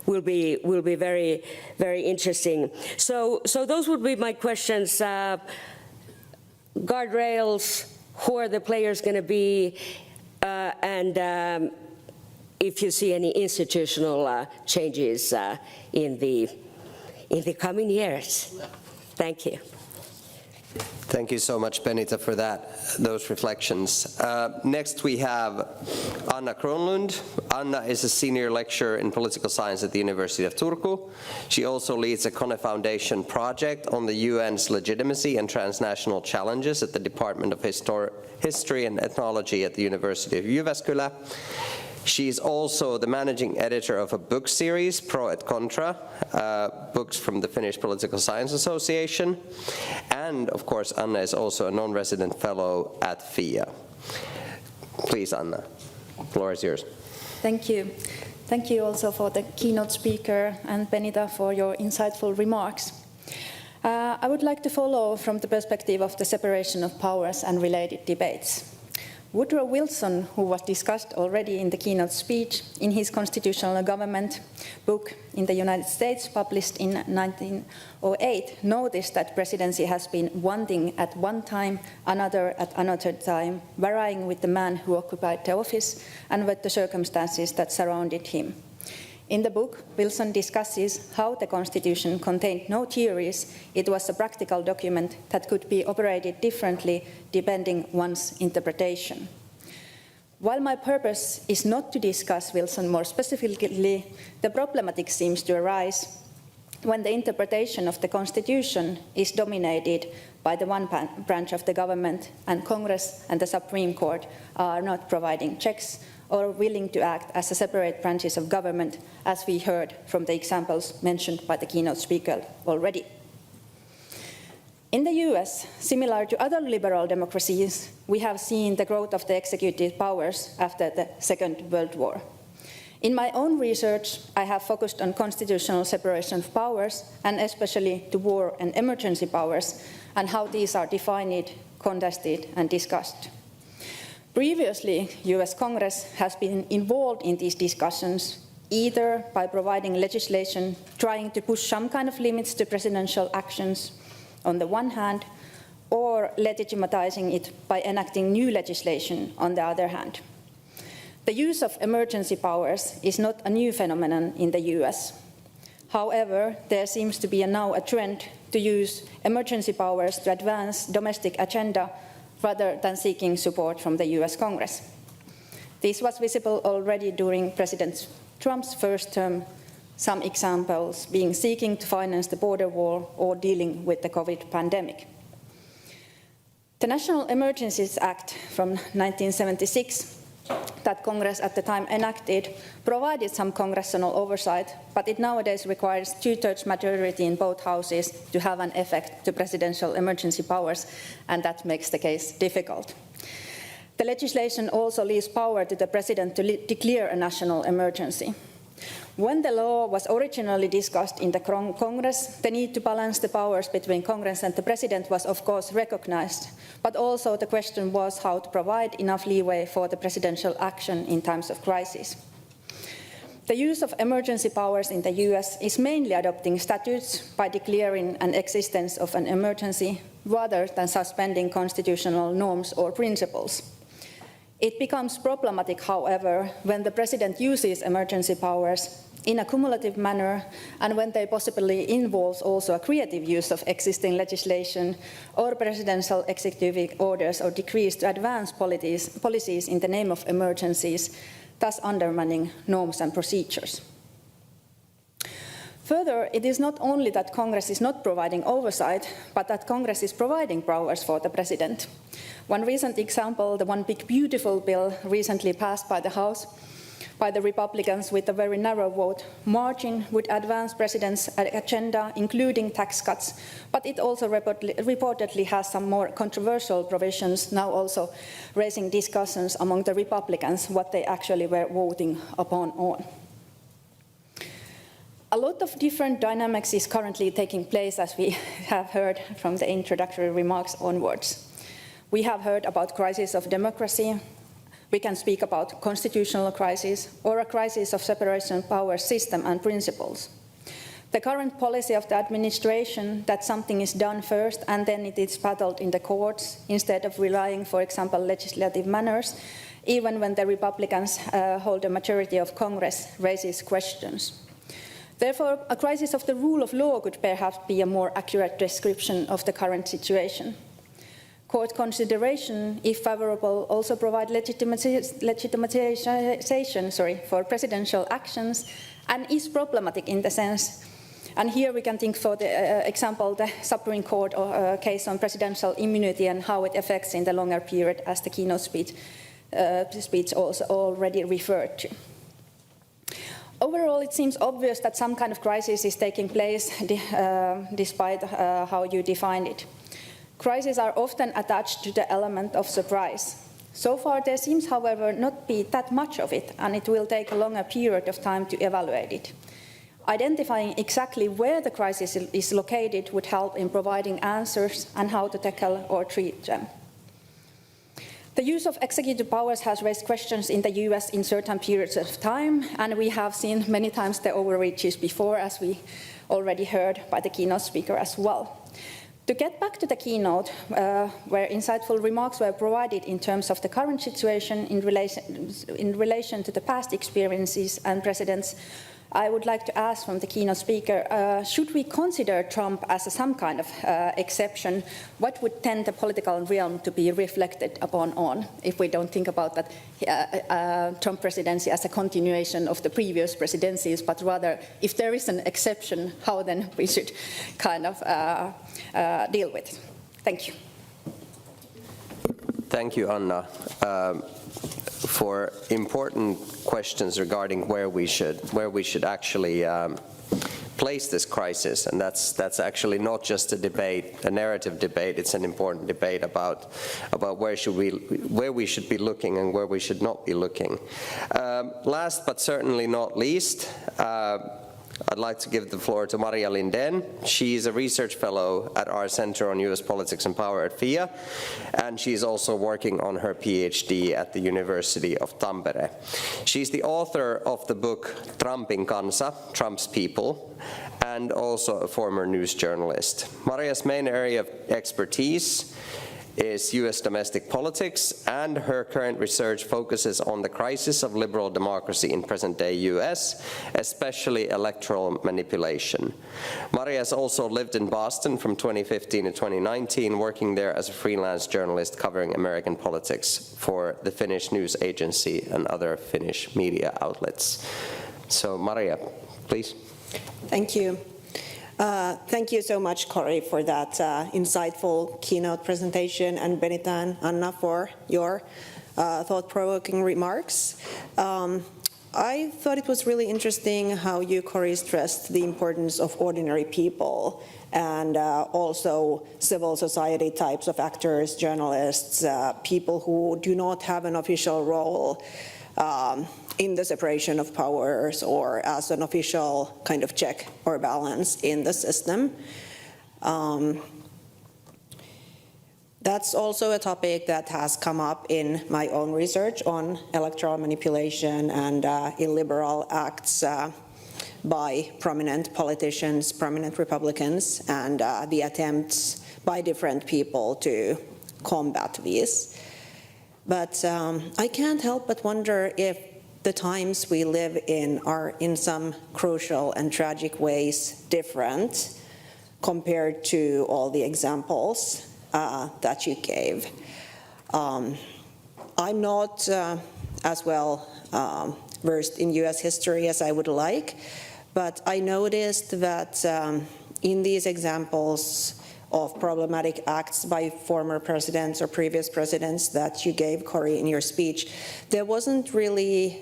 will be very, very interesting. So those would be my questions. Guardrails, who are the players going to be, and if you see any institutional changes in the coming years. Thank you. Thank you so much, Benita, for those reflections. Next we have Anna Kronlund. Anna is a senior lecturer in political science at the University of Turku. She also leads a Kone Foundation project on the UN's legitimacy and transnational challenges at the Department of History and Ethnology at the University of Jyväskylä. She is also the managing editor of a book series, Pro et Contra, books from the Finnish Political Science Association. And, of course, Anna is also a non-resident fellow at FIA. Please, Anna, the floor is yours. Thank you. Thank you also for the keynote speaker and Benita for your insightful remarks. I would like to follow from the perspective of the separation of powers and related debates. Woodrow Wilson, who was discussed already in the keynote speech, in his Constitutional Government book in the United States, published in 1908, noticed that presidency has been one thing at one time, another at another time, varying with the man who occupied the office and with the circumstances that surrounded him. In the book, Wilson discusses how the Constitution contained no theories. It was a practical document that could be operated differently depending one's interpretation. While my purpose is not to discuss Wilson more specifically, the problematic seems to arise when the interpretation of the Constitution is dominated by the one branch of the government and Congress and the Supreme Court are not providing checks or willing to act as a separate branches of government, as we heard from the examples mentioned by the keynote speaker already. In the US, similar to other liberal democracies, we have seen the growth of the executive powers after the Second World War. In my own research, I have focused on constitutional separation of powers, and especially to war and emergency powers, and how these are defined, contested, and discussed. Previously, US Congress has been involved in these discussions, either by providing legislation trying to push some kind of limits to presidential actions on the one hand, or legitimatizing it by enacting new legislation on the other hand. The use of emergency powers is not a new phenomenon in the US. However, there seems to be now a trend to use emergency powers to advance domestic agenda rather than seeking support from the US Congress. This was visible already during President Trump's first term, some examples being seeking to finance the border wall or dealing with the COVID pandemic. The National Emergencies Act from 1976 that Congress at the time enacted provided some congressional oversight, but it nowadays requires two-thirds majority in both houses to have an effect to presidential emergency powers, and that makes the case difficult. The legislation also leaves power to the president to declare a national emergency. When the law was originally discussed in the Congress, the need to balance the powers between Congress and the President was of course recognized, but also the question was how to provide enough leeway for the presidential action in times of crisis. The use of emergency powers in the US is mainly adopting statutes by declaring an existence of an emergency rather than suspending constitutional norms or principles. It becomes problematic, however, when the President uses emergency powers in a cumulative manner and when they possibly involve also a creative use of existing legislation or presidential executive orders or decrees to advance policies in the name of emergencies, thus undermining norms and procedures. Further, it is not only that Congress is not providing oversight, but that Congress is providing powers for the President. One recent example, the One Big Beautiful bill recently passed by the House by the Republicans with a very narrow vote margin would advance President's agenda, including tax cuts, but it also reportedly has some more controversial provisions, now also raising discussions among the Republicans what they actually were voting upon on. A lot of different dynamics is currently taking place, as we have heard from the introductory remarks onwards. We have heard about crisis of democracy. We can speak about constitutional crisis or a crisis of separation of powers system and principles. The current policy of the administration that something is done first and then it is battled in the courts instead of relying, for example, legislative manners, even when the Republicans hold a majority of Congress, raises questions. Therefore, a crisis of the rule of law could perhaps be a more accurate description of the current situation. Court consideration, if favorable, also provide legitimization for presidential actions and is problematic in the sense, and here we can think for the example, the Supreme Court case on presidential immunity and how it affects in the longer period as the keynote speech also already referred to. Overall, it seems obvious that some kind of crisis is taking place despite how you define it. Crises are often attached to the element of surprise. So far, there seems, however, not be that much of it, and it will take a longer period of time to evaluate it. Identifying exactly where the crisis is located would help in providing answers and how to tackle or treat them. The use of executive powers has raised questions in the US in certain periods of time, and we have seen many times the overreaches before, as we already heard by the keynote speaker as well. To get back to the keynote, where insightful remarks were provided in terms of the current situation in relation to the past experiences and precedents, I would like to ask from the keynote speaker, should we consider Trump as some kind of exception? What would tend the political realm to be reflected upon on, if we don't think about that Trump presidency as a continuation of the previous presidencies, but rather, if there is an exception, how then we should kind of deal with it? Thank you. Thank you, Anna, for important questions regarding where we should actually place this crisis, and that's actually not just a debate, a narrative debate. It's an important debate about where we should be looking and where we should not be looking. Last but certainly not least, I'd like to give the floor to Maria Lindén. She's a research fellow at our Center on US Politics and Power at FIA, and she's also working on her PhD at the University of Tampere. She's the author of the book Trumpin kansa, Trump's People, and also a former news journalist. Maria's main area of expertise is US domestic politics, and her current research focuses on the crisis of liberal democracy in present-day US, especially electoral manipulation. Maria has also lived in Boston from 2015 to 2019, working there as a freelance journalist covering American politics for the Finnish news agency and other Finnish media outlets. So Maria, please. Thank you. Thank you so much, Cory, for that insightful keynote presentation, and Benita and Anna for your thought-provoking remarks. I thought it was really interesting how you, Cory, stressed the importance of ordinary people and also civil society types of actors, journalists, people who do not have an official role in the separation of powers or as an official kind of check or balance in the system. That's also a topic that has come up in my own research on electoral manipulation and illiberal acts by prominent politicians, prominent Republicans, and the attempts by different people to combat these. But I can't help but wonder if the times we live in are in some crucial and tragic ways different compared to all the examples that you gave. I'm not as well versed in US history as I would like, but I noticed that in these examples of problematic acts by former presidents or previous presidents that you gave, Cory, in your speech, there wasn't really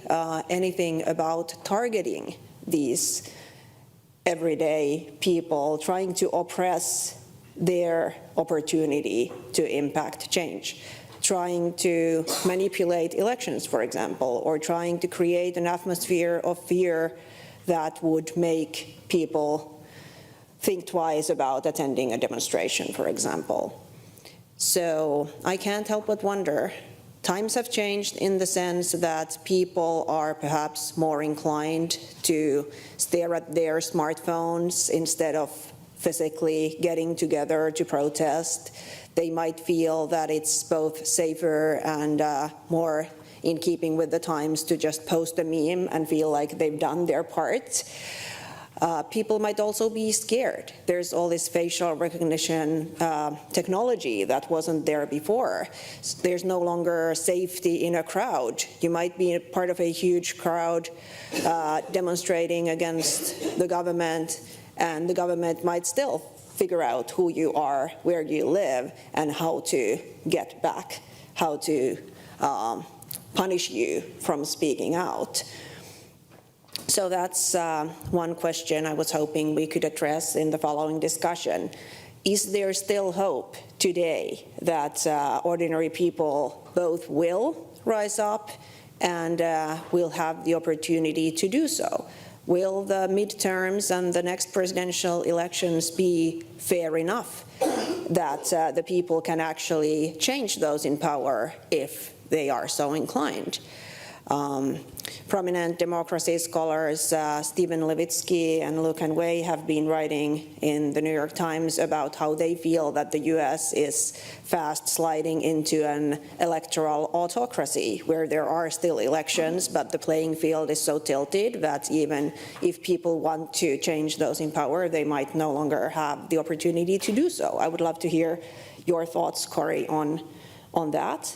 anything about targeting these everyday people, trying to oppress their opportunity to impact change, trying to manipulate elections, for example, or trying to create an atmosphere of fear that would make people think twice about attending a demonstration, for example. So I can't help but wonder, times have changed in the sense that people are perhaps more inclined to stare at their smartphones instead of physically getting together to protest. They might feel that it's both safer and more in keeping with the times to just post a meme and feel like they've done their part. People might also be scared. There's all this facial recognition technology that wasn't there before. There's no longer safety in a crowd. You might be a part of a huge crowd demonstrating against the government, and the government might still figure out who you are, where you live, and how to get back, how to punish you from speaking out. So that's one question I was hoping we could address in the following discussion. Is there still hope today that ordinary people both will rise up and will have the opportunity to do so? Will the midterms and the next presidential elections be fair enough? that the people can actually change those in power if they are so inclined. Prominent democracy scholars Stephen Levitsky and Luke and Wei have been writing in the New York Times about how they feel that the US is fast sliding into an electoral autocracy, where there are still elections, but the playing field is so tilted that even if people want to change those in power, they might no longer have the opportunity to do so. I would love to hear your thoughts, Cory, on that.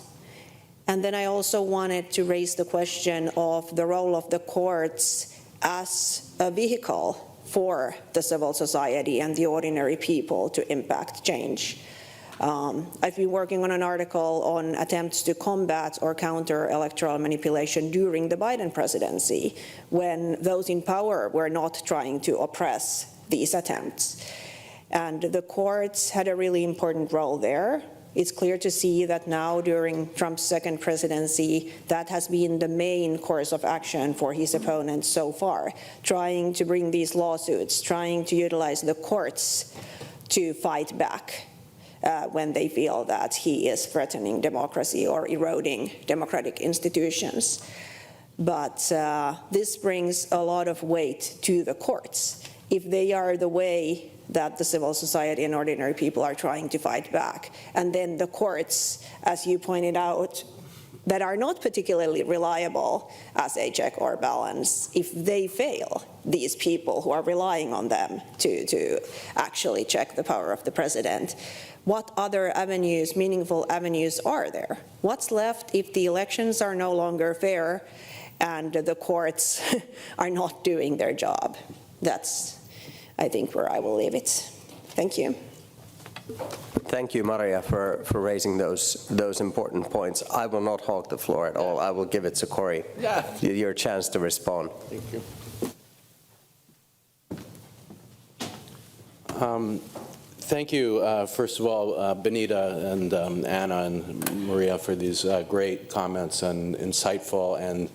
And then I also wanted to raise the question of the role of the courts as a vehicle for the civil society and the ordinary people to impact change. I've been working on an article on attempts to combat or counter electoral manipulation during the Biden presidency, when those in power were not trying to oppress these attempts. And the courts had a really important role there. It's clear to see that now, during Trump's second presidency, that has been the main course of action for his opponents so far, trying to bring these lawsuits, trying to utilize the courts to fight back when they feel that he is threatening democracy or eroding democratic institutions. But this brings a lot of weight to the courts. If they are the way that the civil society and ordinary people are trying to fight back, and then the courts, as you pointed out, that are not particularly reliable as a check or balance, if they fail, these people who are relying on them to actually check the power of the president, what other avenues, meaningful avenues, are there? What's left if the elections are no longer fair and the courts are not doing their job? That's, I think, where I will leave it. Thank you. Thank you, Maria, for raising those important points. I will not hog the floor at all. I will give it to Cory. Yeah. Your chance to respond. Thank you. Thank you, first of all, Benita and Anna and Maria, for these great comments and insightful. And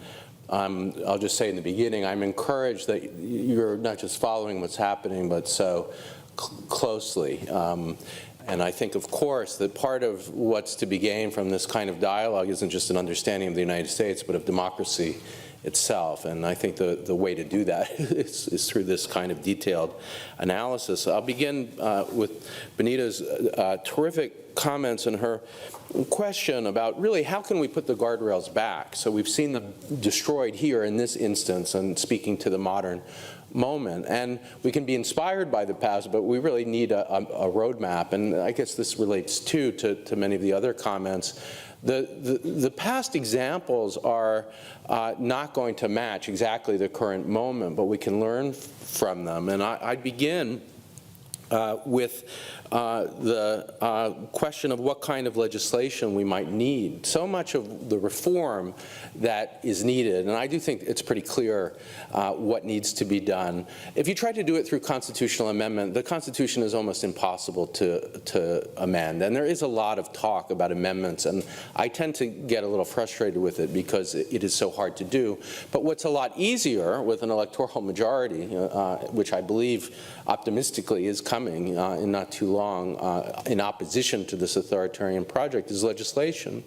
I'll just say in the beginning, I'm encouraged that you're not just following what's happening, but so closely. And I think, of course, that part of what's to be gained from this kind of dialogue isn't just an understanding of the United States, but of democracy itself. And I think the way to do that is through this kind of detailed analysis. I'll begin with Benita's terrific comments and her question about really how can we put the guardrails back. So we've seen them destroyed here in this instance, and speaking to the modern moment. And we can be inspired by the past, but we really need a roadmap. And I guess this relates too to many of the other comments. The past examples are not going to match exactly the current moment, but we can learn from them. And I'd begin with the question of what kind of legislation we might need. So much of the reform that is needed, and I do think it's pretty clear what needs to be done. If you try to do it through constitutional amendment, the Constitution is almost impossible to amend. And there is a lot of talk about amendments, and I tend to get a little frustrated with it because it is so hard to do. But what's a lot easier with an electoral majority, which I believe optimistically is coming in not too long, in opposition to this authoritarian project, is legislation.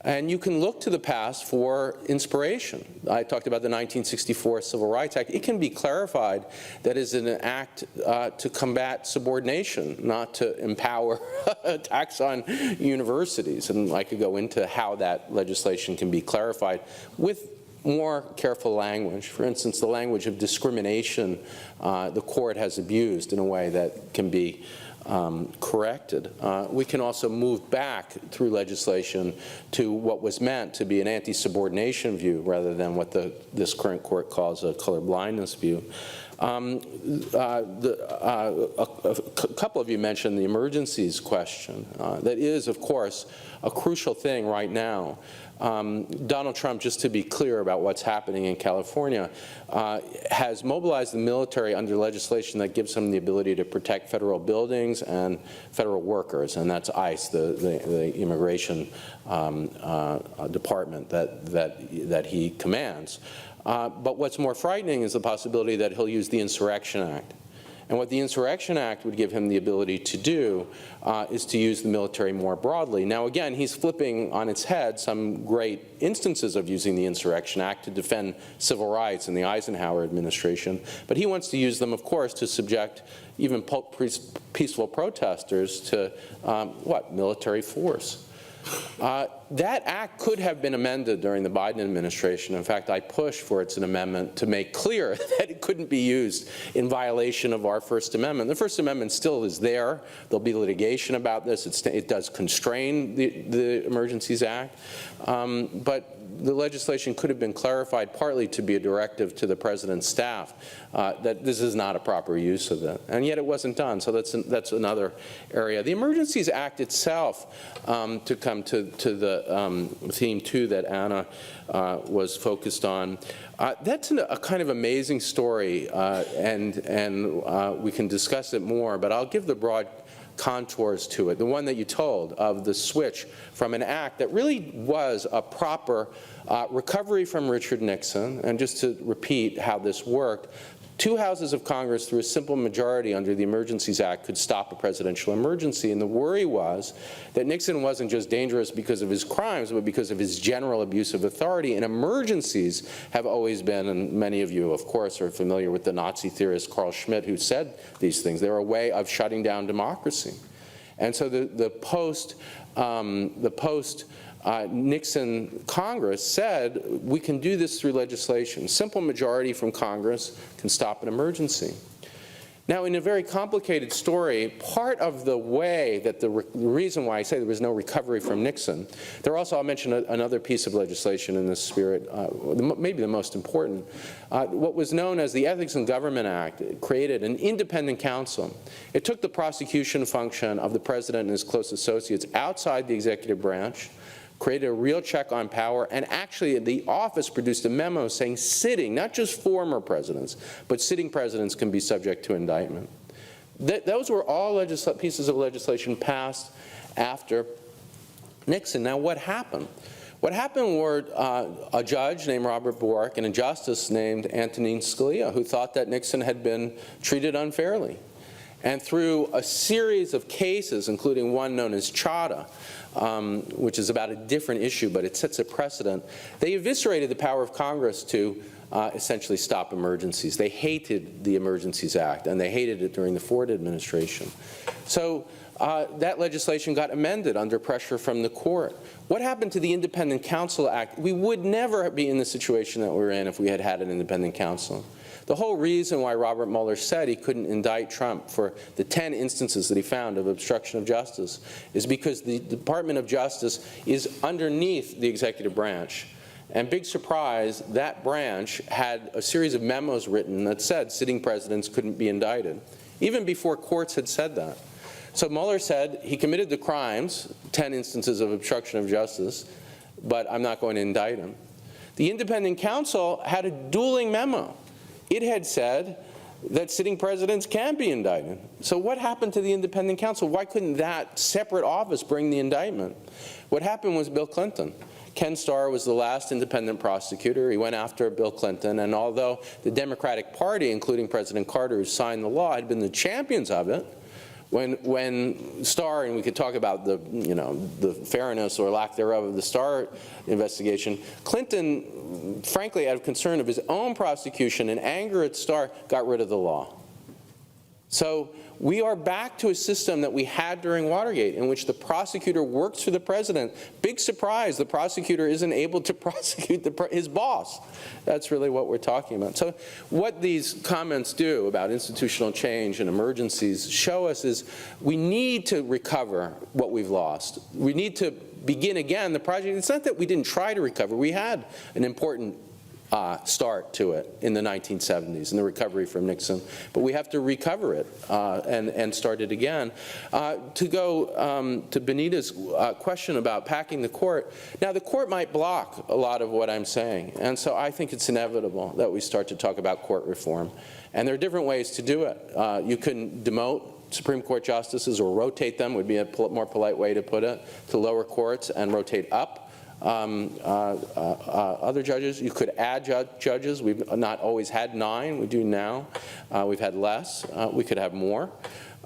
And you can look to the past for inspiration. I talked about the 1964 Civil Rights Act. It can be clarified that is an act to combat subordination, not to empower attacks on universities. And I could go into how that legislation can be clarified with more careful language. For instance, the language of discrimination the court has abused in a way that can be corrected. We can also move back through legislation to what was meant to be an anti-subordination view rather than what this current court calls a color blindness view. A couple of you mentioned the emergencies question. That is, of course, a crucial thing right now. Donald Trump, just to be clear about what's happening in California, has mobilized the military under legislation that gives him the ability to protect federal buildings and federal workers, and that's ICE, the immigration department that he commands. But what's more frightening is the possibility that he'll use the Insurrection Act. And what the Insurrection Act would give him the ability to do is to use the military more broadly. Now again, he's flipping on its head some great instances of using the Insurrection Act to defend civil rights in the Eisenhower administration, but he wants to use them, of course, to subject even peaceful protesters to, military force. That act could have been amended during the Biden administration. In fact, I pushed for its an amendment to make clear that it couldn't be used in violation of our First Amendment. The First Amendment still is there. There'll be litigation about this. It does constrain the Emergencies Act. But the legislation could have been clarified partly to be a directive to the president's staff that this is not a proper use of it. And yet it wasn't done, so that's another area. The Emergencies Act itself, to come to the theme two that Anna was focused on, that's a kind of amazing story, and we can discuss it more, but I'll give the broad contours to it. The one that you told of the switch from an act that really was a proper recovery from Richard Nixon, and just to repeat how this worked, 2 houses of Congress through a simple majority under the Emergencies Act could stop a presidential emergency, and the worry was that Nixon wasn't just dangerous because of his crimes, but because of his general abuse of authority, and emergencies have always been, and many of you, of course, are familiar with the Nazi theorist Carl Schmitt who said these things, they're a way of shutting down democracy. And so the post-Nixon Congress said, we can do this through legislation. Simple majority from Congress can stop an emergency. Now, in a very complicated story, part of the way that the reason why I say there was no recovery from Nixon, I'll mention another piece of legislation in this spirit, maybe the most important. What was known as the Ethics in Government Act created an independent counsel. It took the prosecution function of the president and his close associates outside the executive branch, created a real check on power, and actually the office produced a memo saying sitting, not just former presidents, but sitting presidents can be subject to indictment. Those were all pieces of legislation passed after Nixon. Now what happened? What happened were a judge named Robert Bork and a justice named Antonin Scalia who thought that Nixon had been treated unfairly. And through a series of cases, including one known as Chadha, which is about a different issue, but it sets a precedent, they eviscerated the power of Congress to essentially stop emergencies. They hated the Emergencies Act, and they hated it during the Ford administration. So that legislation got amended under pressure from the court. What happened to the Independent Counsel Act? We would never be in the situation that we're in if we had had an independent counsel. The whole reason why Robert Mueller said he couldn't indict Trump for the 10 instances that he found of obstruction of justice is because the Department of Justice is underneath the executive branch. And big surprise, that branch had a series of memos written that said sitting presidents couldn't be indicted, even before courts had said that. So Mueller said he committed the crimes, 10 instances of obstruction of justice, but I'm not going to indict him. The independent counsel had a dueling memo. It had said that sitting presidents can be indicted. So what happened to the independent counsel? Why couldn't that separate office bring the indictment? What happened was Bill Clinton. Ken Starr was the last independent prosecutor. He went after Bill Clinton, and although the Democratic Party, including President Carter, who signed the law, had been the champions of it, when Starr, and we could talk about the fairness or lack thereof of the Starr investigation, Clinton, frankly, out of concern of his own prosecution and anger at Starr, got rid of the law. So we are back to a system that we had during Watergate in which the prosecutor works for the president. Big surprise, the prosecutor isn't able to prosecute his boss. That's really what we're talking about. So what these comments do about institutional change and emergencies show us is we need to recover what we've lost. We need to begin again the project. It's not that we didn't try to recover. We had an important start to it in the 1970s in the recovery from Nixon, but we have to recover it and start it again. To go to Benita's question about packing the court, now the court might block a lot of what I'm saying, and so I think it's inevitable that we start to talk about court reform, and there are different ways to do it. You can demote Supreme Court justices or rotate them, would be a more polite way to put it, to lower courts and rotate up other judges. You could add judges. We've not always had 9. We do now. We've had less. We could have more.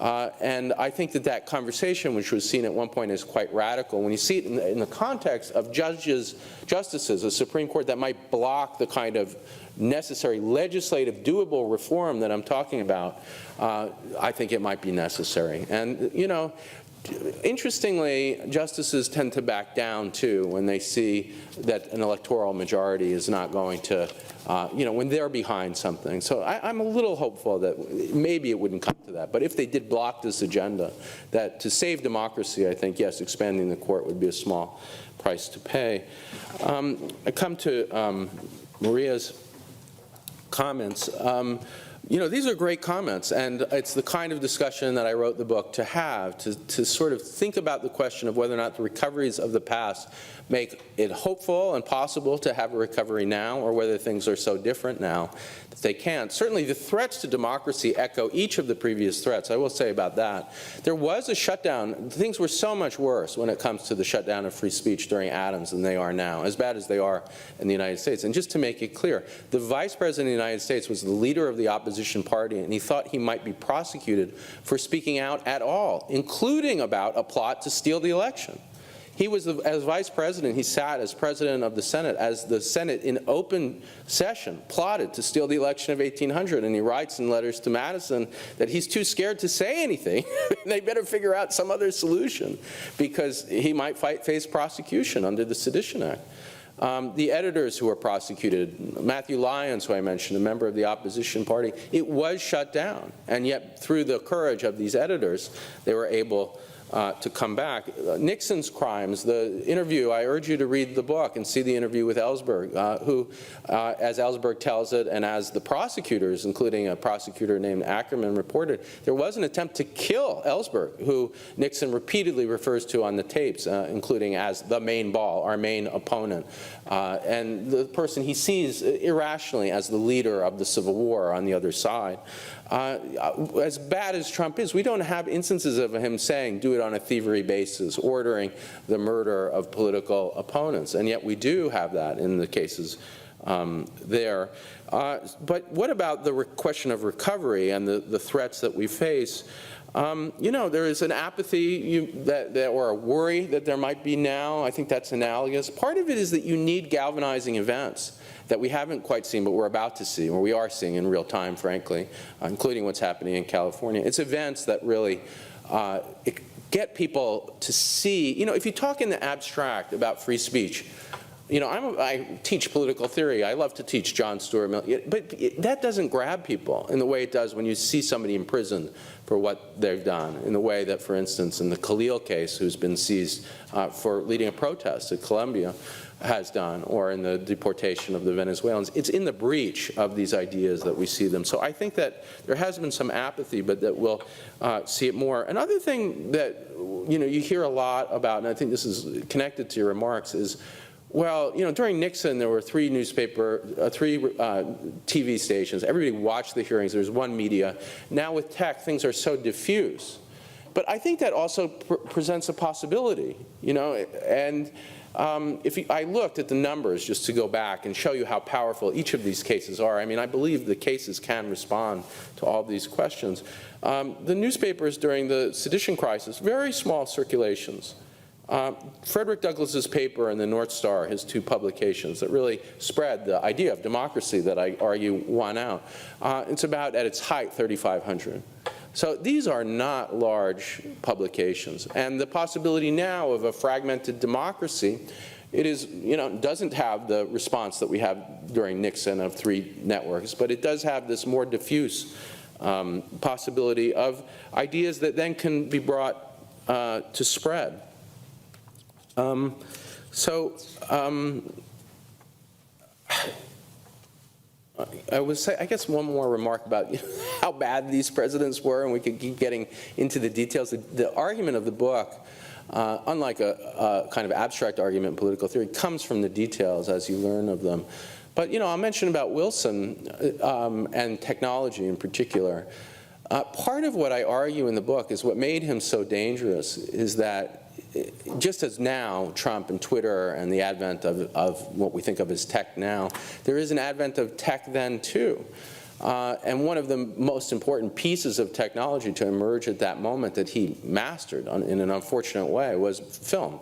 And I think that conversation, which was seen at one point as quite radical, when you see it in the context of justices, a Supreme Court that might block the kind of necessary legislative doable reform that I'm talking about, I think it might be necessary. And, you know, interestingly, justices tend to back down, too, when they see that an electoral majority is not going to, you know, when they're behind something. So I'm a little hopeful that maybe it wouldn't come to that. But if they did block this agenda, that to save democracy, I think, yes, expanding the court would be a small price to pay. I come to Maria's comments. You know, these are great comments, and it's the kind of discussion that I wrote the book to have, to sort of think about the question of whether or not the recoveries of the past make it hopeful and possible to have a recovery now, or whether things are so different now that they can't. Certainly the threats to democracy echo each of the previous threats, I will say about that. There was a shutdown. Things were so much worse when it comes to the shutdown of free speech during Adams than they are now, as bad as they are in the United States. And just to make it clear, the Vice President of the United States was the leader of the opposition party, and he thought he might be prosecuted for speaking out at all, including about a plot to steal the election. He was, as vice president, he sat as president of the Senate, as the Senate in open session plotted to steal the election of 1800, and he writes in letters to Madison that he's too scared to say anything. They better figure out some other solution, because he might face prosecution under the Sedition Act. The editors who were prosecuted, Matthew Lyons, who I mentioned, a member of the opposition party, it was shut down, and yet through the courage of these editors, they were able to come back. Nixon's crimes, the interview, I urge you to read the book and see the interview with Ellsberg, who, as Ellsberg tells it, and as the prosecutors, including a prosecutor named Ackerman, reported, there was an attempt to kill Ellsberg, who Nixon repeatedly refers to on the tapes, including as the main ball, our main opponent, and the person he sees irrationally as the leader of the Civil War on the other side. As bad as Trump is, we don't have instances of him saying, do it on a thievery basis, ordering the murder of political opponents. And yet we do have that in the cases there. But what about the question of recovery and the threats that we face? You know, there is an apathy or a worry that there might be now. I think that's analogous. Part of it is that you need galvanizing events that we haven't quite seen, but we're about to see, or we are seeing in real time, frankly, including what's happening in California. It's events that really get people to see, you know, if you talk in the abstract about free speech, you know, I teach political theory. I love to teach John Stuart Mill, but that doesn't grab people in the way it does when you see somebody imprisoned for what they've done, in the way that, for instance, in the Khalil case, who's been seized for leading a protest at Columbia, has done, or in the deportation of the Venezuelans. It's in the breach of these ideas that we see them. So I think that there has been some apathy, but that we'll see it more. Another thing that, you know, you hear a lot about, and I think this is connected to your remarks, is, well, you know, during Nixon, there were 3 TV stations. Everybody watched the hearings. There was one media. Now with tech, things are so diffuse. But I think that also presents a possibility, you know, and I looked at the numbers just to go back and show you how powerful each of these cases are. I mean, I believe the cases can respond to all these questions. The newspapers during the sedition crisis, very small circulations. Frederick Douglass's paper and the North Star, his 2 publications that really spread the idea of democracy that I argue won out. It's about, at its height, 3,500. So these are not large publications. And the possibility now of a fragmented democracy, it is, you know, doesn't have the response that we have during Nixon of 3 networks, but it does have this more diffuse possibility of ideas that then can be brought to spread. I would say, I guess, one more remark about, you know, how bad these presidents were, and we could keep getting into the details. The argument of the book, unlike a kind of abstract argument in political theory, comes from the details as you learn of them. But, you know, I'll mention about Wilson and technology in particular. Part of what I argue in the book is what made him so dangerous is that just as now, Trump and Twitter and the advent of what we think of as tech now, there is an advent of tech then too. And one of the most important pieces of technology to emerge at that moment that he mastered in an unfortunate way was film.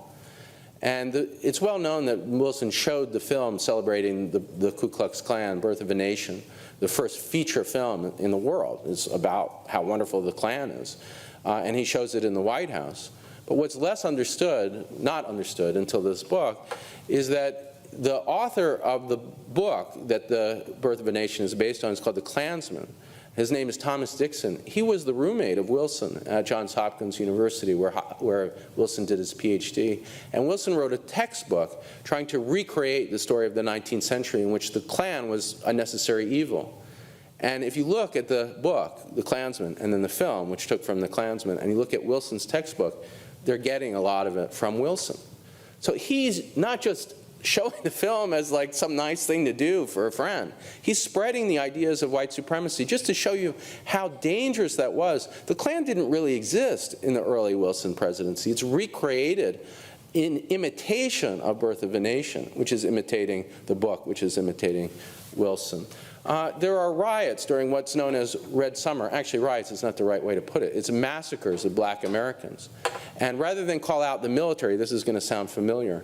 And it's well known that Wilson showed the film celebrating the Ku Klux Klan, Birth of a Nation, the first feature film in the world. It's about how wonderful the Klan is. And he shows it in the White House. But what's less understood, not understood until this book, is that the author of the book that the Birth of a Nation is based on is called The Klansman. His name is Thomas Dixon. He was the roommate of Wilson at Johns Hopkins University, where Wilson did his PhD. And Wilson wrote a textbook trying to recreate the story of the 19th century in which the Klan was a necessary evil. And if you look at the book, The Klansman, and then the film, which took from The Klansman, and you look at Wilson's textbook, they're getting a lot of it from Wilson. So he's not just showing the film as like some nice thing to do for a friend. He's spreading the ideas of white supremacy just to show you how dangerous that was. The Klan didn't really exist in the early Wilson presidency. It's recreated in imitation of Birth of a Nation, which is imitating the book, which is imitating Wilson. There are riots during what's known as Red Summer. Actually, riots is not the right way to put it. It's massacres of black Americans. And rather than call out the military, this is going to sound familiar,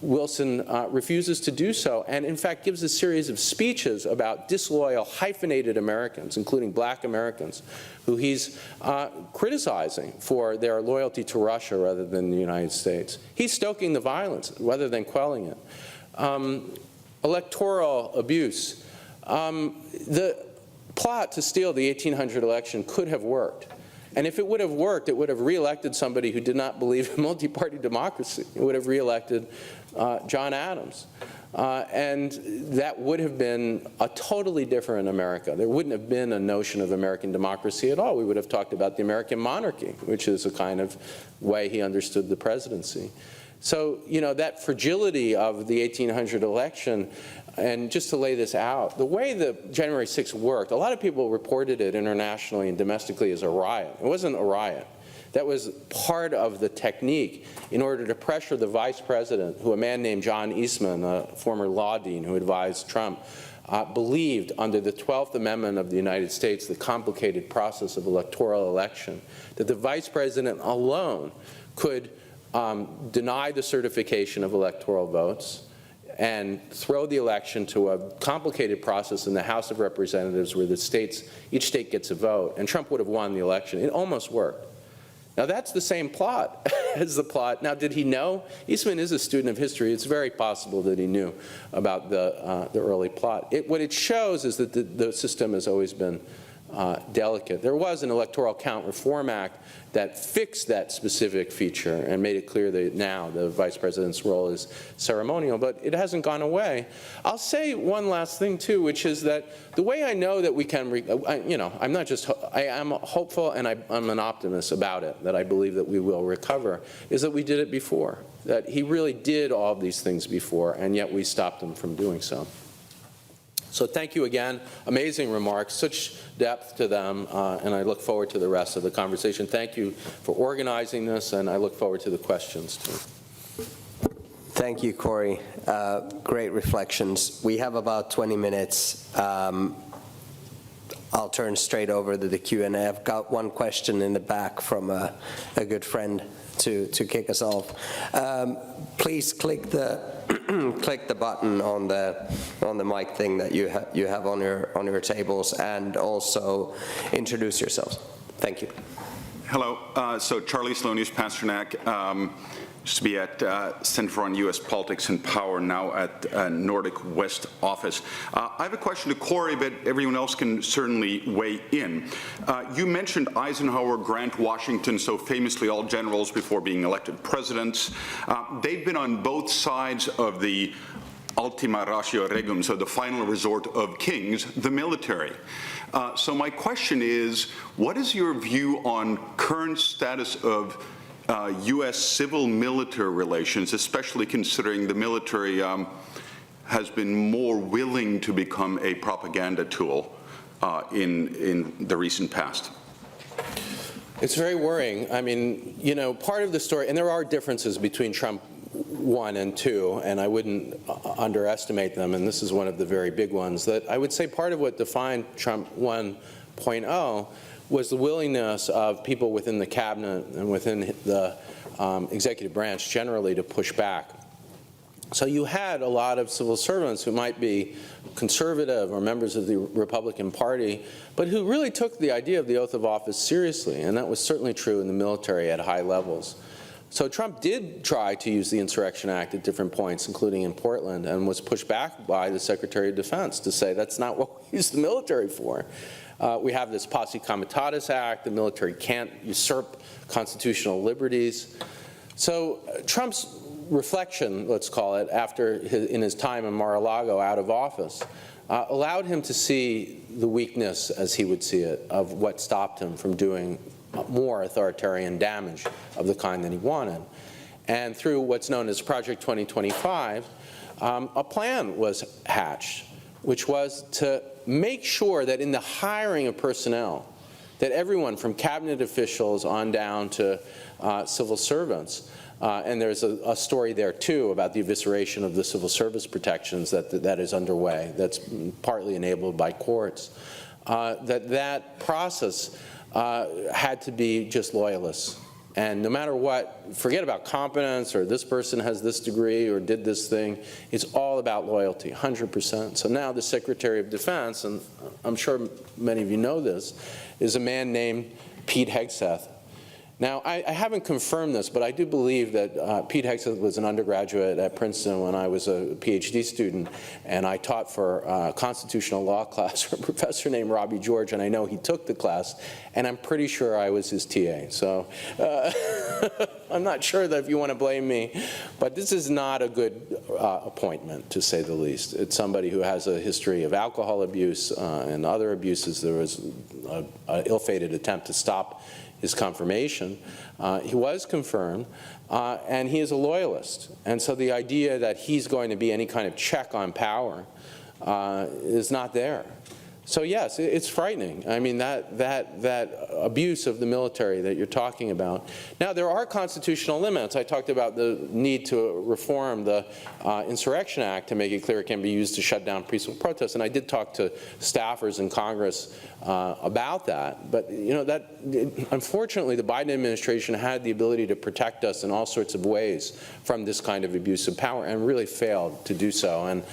Wilson refuses to do so, and in fact gives a series of speeches about disloyal, hyphenated Americans, including black Americans, who he's criticizing for their loyalty to Russia rather than the United States. He's stoking the violence rather than quelling it. Electoral abuse. The plot to steal the 1800 election could have worked. And if it would have worked, it would have reelected somebody who did not believe in multi-party democracy. It would have reelected John Adams. And that would have been a totally different America. There wouldn't have been a notion of American democracy at all. We would have talked about the American monarchy, which is a kind of way he understood the presidency. So, you know, that fragility of the 1800 election, and just to lay this out, the way the January 6th worked, a lot of people reported it internationally and domestically as a riot. It wasn't a riot. That was part of the technique in order to pressure the vice president, who a man named John Eastman, a former law dean who advised Trump, believed under the 12th Amendment of the United States, the complicated process of electoral election, that the vice president alone could deny the certification of electoral votes and throw the election to a complicated process in the House of Representatives where the states, each state gets a vote, and Trump would have won the election. It almost worked. Now that's the same plot as the plot. Now did he know? Eastman is a student of history. It's very possible that he knew about the early plot. What it shows is that the system has always been delicate. There was an Electoral Count Reform Act that fixed that specific feature and made it clear that now the vice president's role is ceremonial, but it hasn't gone away. I'll say one last thing too, which is that the way I know that we can, I am hopeful and I'm an optimist about it, that I believe that we will recover, is that we did it before, that he really did all of these things before, and yet we stopped him from doing so. So thank you again. Amazing remarks, such depth to them, and I look forward to the rest of the conversation. Thank you for organizing this, and I look forward to the questions too. Thank you, Corey. Great reflections. We have about 20 minutes. I'll turn straight over to the Q&A. I've got one question in the back from a good friend to kick us off. Please click the click the button on the mic thing that you have on your tables, and also introduce yourselves. Thank you. Hello. So Charlie Sloanius Pasternak. Used to be at Center on U.S. Politics and Power, now at Nordic West office. I have a question to Corey, but everyone else can certainly weigh in. You mentioned Eisenhower, Grant, Washington, so famously all generals before being elected presidents. They've been on both sides of the ultima ratio regum, so the final resort of kings, the military. So my question is, what is your view on current status of U.S. civil-military relations, especially considering the military has been more willing to become a propaganda tool in the recent past? It's very worrying. I mean, you know, part of the story, and there are differences between Trump 1 and 2, and I wouldn't underestimate them, and this is one of the very big ones, that I would say part of what defined Trump 1.0 was the willingness of people within the cabinet and within the executive branch generally to push back. So you had a lot of civil servants who might be conservative or members of the Republican Party, but who really took the idea of the oath of office seriously, and that was certainly true in the military at high levels. So Trump did try to use the Insurrection Act at different points, including in Portland, and was pushed back by the Secretary of Defense to say that's not what we use the military for. We have this Posse Comitatus Act. The military can't usurp constitutional liberties. So Trump's reflection, let's call it, in his time in Mar-a-Lago out of office, allowed him to see the weakness, as he would see it, of what stopped him from doing more authoritarian damage of the kind that he wanted. And through what's known as Project 2025, a plan was hatched, which was to make sure that in the hiring of personnel, that everyone from cabinet officials on down to civil servants, and there's a story there too about the evisceration of the civil service protections that is underway, that's partly enabled by courts, that process had to be just loyalists. And no matter what, forget about competence or this person has this degree or did this thing, it's all about loyalty, 100%. So now the Secretary of Defense, and I'm sure many of you know this, is a man named Pete Hegseth. Now, I haven't confirmed this, but I do believe that Pete Hegseth was an undergraduate at Princeton when I was a PhD student, and I taught for a constitutional law class for a professor named Robbie George, and I know he took the class, and I'm pretty sure I was his TA. So I'm not sure that if you want to blame me, but this is not a good appointment, to say the least. It's somebody who has a history of alcohol abuse and other abuses. There was an ill-fated attempt to stop his confirmation. He was confirmed, and he is a loyalist. And so the idea that he's going to be any kind of check on power is not there. So yes, it's frightening. I mean, that abuse of the military that you're talking about. Now, there are constitutional limits. I talked about the need to reform the Insurrection Act to make it clear it can be used to shut down peaceful protests. And I did talk to staffers in Congress about that. But you know, unfortunately, the Biden administration had the ability to protect us in all sorts of ways from this kind of abuse of power, and really failed to do so. And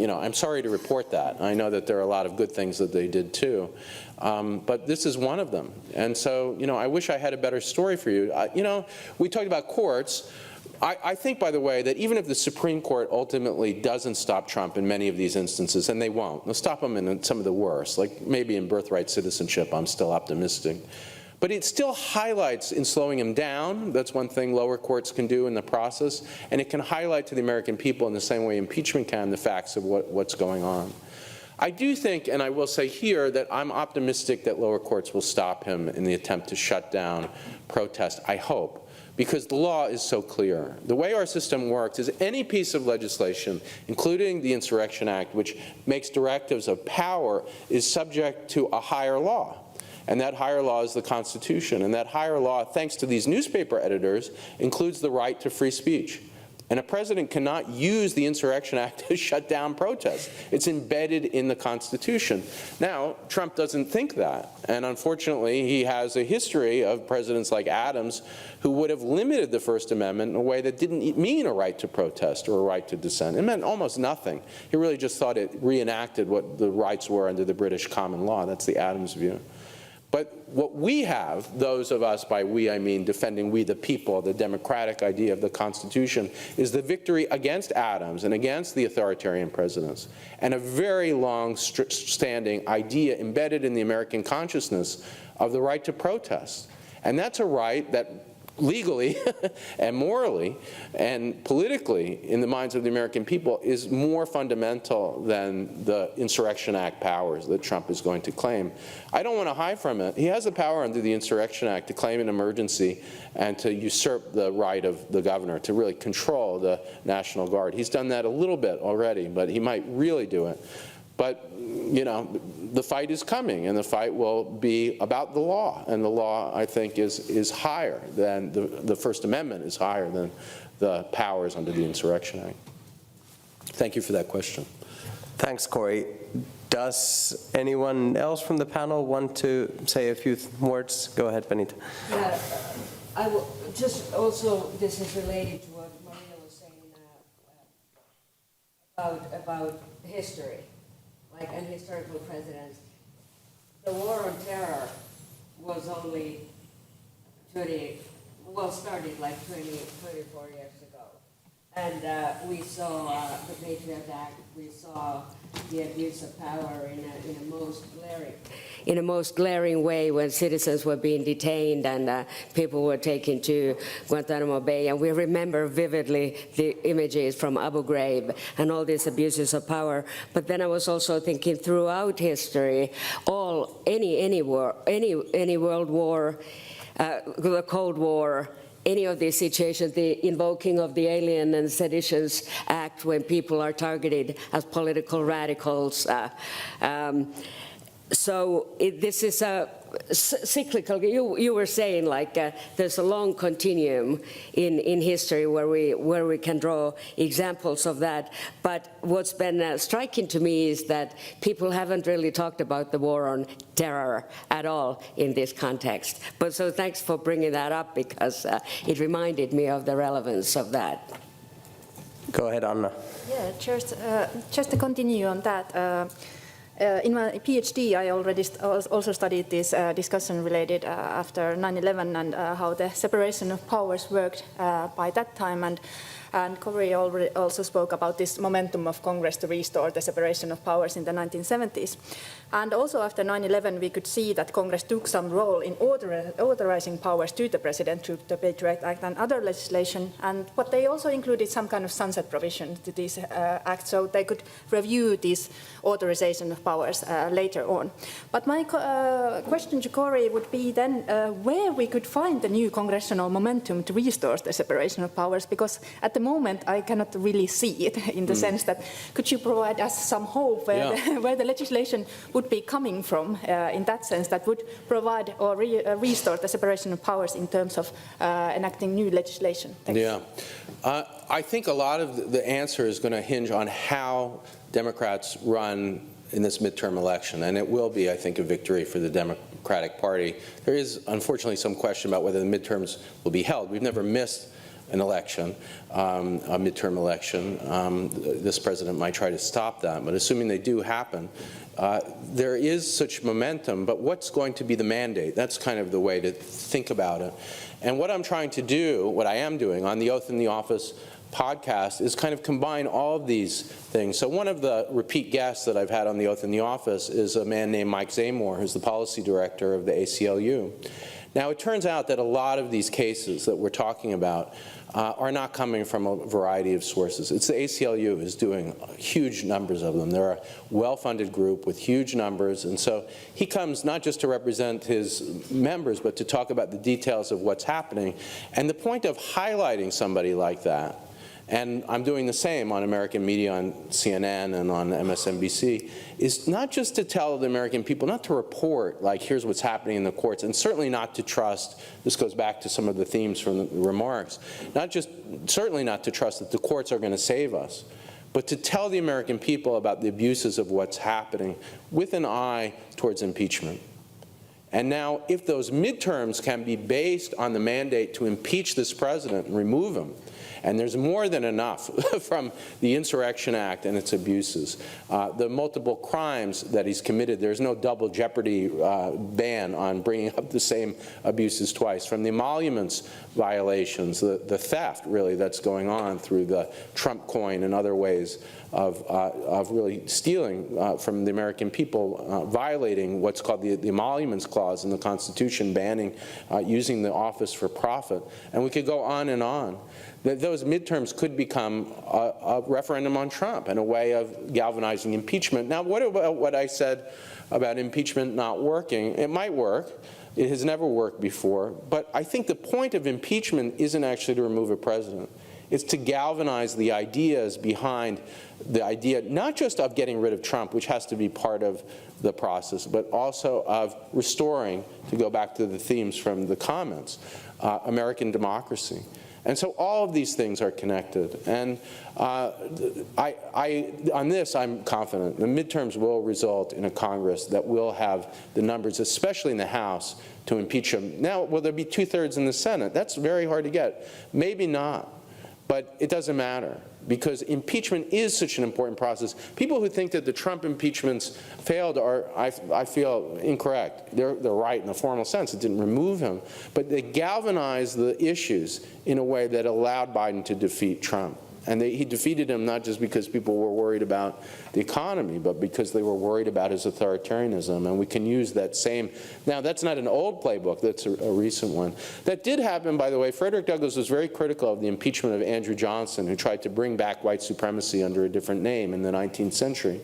you know, I'm sorry to report that. I know that there are a lot of good things that they did too, but this is one of them. And so, you know, I wish I had a better story for you. You know, we talked about courts. I think, by the way, that even if the Supreme Court ultimately doesn't stop Trump in many of these instances, and they won't, they'll stop him in some of the worst, like maybe in birthright citizenship, I'm still optimistic. But it still highlights in slowing him down. That's one thing lower courts can do in the process. And it can highlight to the American people in the same way impeachment can the facts of what's going on. I do think, and I will say here, that I'm optimistic that lower courts will stop him in the attempt to shut down protest, I hope, because the law is so clear. The way our system works is any piece of legislation, including the Insurrection Act, which makes directives of power, is subject to a higher law. And that higher law is the Constitution. And that higher law, thanks to these newspaper editors, includes the right to free speech. And a president cannot use the Insurrection Act to shut down protests. It's embedded in the Constitution. Now, Trump doesn't think that. And unfortunately, he has a history of presidents like Adams who would have limited the First Amendment in a way that didn't mean a right to protest or a right to dissent. It meant almost nothing. He really just thought it reenacted what the rights were under the British common law. That's the Adams view. But what we have, those of us, by we I mean defending we the people, the democratic idea of the Constitution, is the victory against Adams and against the authoritarian presidents, and a very long-standing idea embedded in the American consciousness of the right to protest. And that's a right that legally and morally and politically in the minds of the American people is more fundamental than the Insurrection Act powers that Trump is going to claim. I don't want to hide from it. He has the power under the Insurrection Act to claim an emergency and to usurp the right of the governor to really control the National Guard. He's done that a little bit already, but he might really do it. But you know, the fight is coming, and the fight will be about the law. And the law, I think, is higher than the First Amendment is higher than the powers under the Insurrection Act. Thank you for that question. Thanks, Corey. Does anyone else from the panel want to say a few words? Go ahead, Benita. Yeah, I will just also, this is related to what Maria was saying about history, like and historical precedents. The war on terror was only started like 24 years ago. And we saw the Patriot Act, we saw the abuse of power in a most glaring way when citizens were being detained and people were taken to Guantanamo Bay. And we remember vividly the images from Abu Ghraib and all these abuses of power. But then I was also thinking throughout history, any world war, the Cold War, any of these situations, the invoking of the Alien and Seditions Act when people are targeted as political radicals. This is a cyclical. You were saying like there's a long continuum in history where we can draw examples of that. But what's been striking to me is that people haven't really talked about the war on terror at all in this context. But so thanks for bringing that up because it reminded me of the relevance of that. Go ahead, Anna. Yeah, just to continue on that. In my PhD, I already also studied this discussion related after 9/11 and how the separation of powers worked by that time. And Corey already also spoke about this momentum of Congress to restore the separation of powers in the 1970s. And also after 9/11, we could see that Congress took some role in authorizing powers to the president through the Patriot Act and other legislation. But they also included some kind of sunset provision to these acts, so they could review this authorization of powers later on. But my question to Corey would be then where we could find the new congressional momentum to restore the separation of powers, because at the moment I cannot really see it in the sense that could you provide us some hope where the legislation would be coming from in that sense that would provide or restore the separation of powers in terms of enacting new legislation? Thanks. Yeah. I think a lot of the answer is going to hinge on how Democrats run in this midterm election, and it will be, I think, a victory for the Democratic Party. There is, unfortunately, some question about whether the midterms will be held. We've never missed an election, a midterm election. This president might try to stop that, but assuming they do happen, there is such momentum, but what's going to be the mandate? That's kind of the way to think about it. And what I'm trying to do, what I am doing on the Oath in the Office podcast is kind of combine all of these things. So one of the repeat guests that I've had on the Oath in the Office is a man named Mike Zamore, who's the policy director of the ACLU. Now, it turns out that a lot of these cases that we're talking about are not coming from a variety of sources. It's the ACLU is doing huge numbers of them. They're a well-funded group with huge numbers, and so he comes not just to represent his members, but to talk about the details of what's happening. And the point of highlighting somebody like that, and I'm doing the same on American media, on CNN and on MSNBC, is not just to tell the American people, not to report, like, here's what's happening in the courts, and certainly not to trust, this goes back to some of the themes from the remarks, certainly not to trust that the courts are going to save us, but to tell the American people about the abuses of what's happening with an eye towards impeachment. And now, if those midterms can be based on the mandate to impeach this president and remove him, and there's more than enough from the Insurrection Act and its abuses, the multiple crimes that he's committed, there's no double jeopardy ban on bringing up the same abuses twice, from the emoluments violations, the theft, really, that's going on through the Trump coin and other ways of really stealing from the American people, violating what's called the emoluments clause in the Constitution, banning using the office for profit. And we could go on and on. Those midterms could become a referendum on Trump and a way of galvanizing impeachment. Now, what about what I said about impeachment not working? It might work. It has never worked before. But I think the point of impeachment isn't actually to remove a president. It's to galvanize the ideas behind the idea, not just of getting rid of Trump, which has to be part of the process, but also of restoring, to go back to the themes from the comments, American democracy. And so all of these things are connected. And on this, I'm confident. The midterms will result in a Congress that will have the numbers, especially in the House, to impeach him. Now, will there be 2/3 in the Senate? That's very hard to get. Maybe not. But it doesn't matter, because impeachment is such an important process. People who think that the Trump impeachments failed are, I feel, incorrect. They're right in the formal sense. It didn't remove him. But they galvanized the issues in a way that allowed Biden to defeat Trump. And he defeated him not just because people were worried about the economy, but because they were worried about his authoritarianism. And we can use that same. Now, that's not an old playbook. That's a recent one. That did happen, by the way. Frederick Douglass was very critical of the impeachment of Andrew Johnson, who tried to bring back white supremacy under a different name in the 19th century.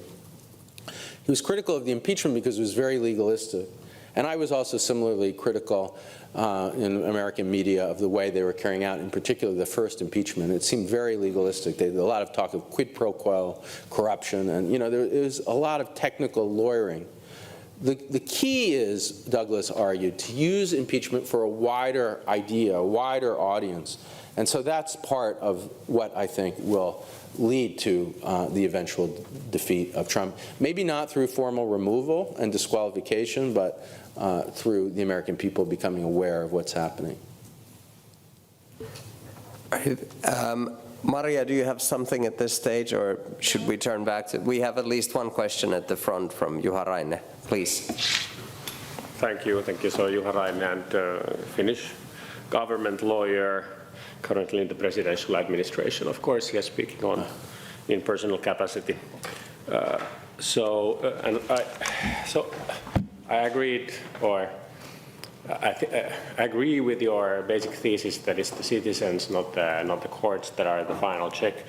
He was critical of the impeachment because it was very legalistic. And I was also similarly critical in American media of the way they were carrying out, in particular, the first impeachment. It seemed very legalistic. There was a lot of talk of quid pro quo, corruption, and there was a lot of technical lawyering. The key is, Douglas argued, to use impeachment for a wider idea, a wider audience. And so that's part of what I think will lead to the eventual defeat of Trump. Maybe not through formal removal and disqualification, but through the American people becoming aware of what's happening. Maria, do you have something at this stage, or should we turn back to? We have at least one question at the front from Juha Raine, please. Thank you. So Juha Raine, and Finnish government lawyer, currently in the presidential administration. Of course, he is speaking on in personal capacity. So I agreed, or I agree with your basic thesis that it's the citizens, not the courts, that are the final check.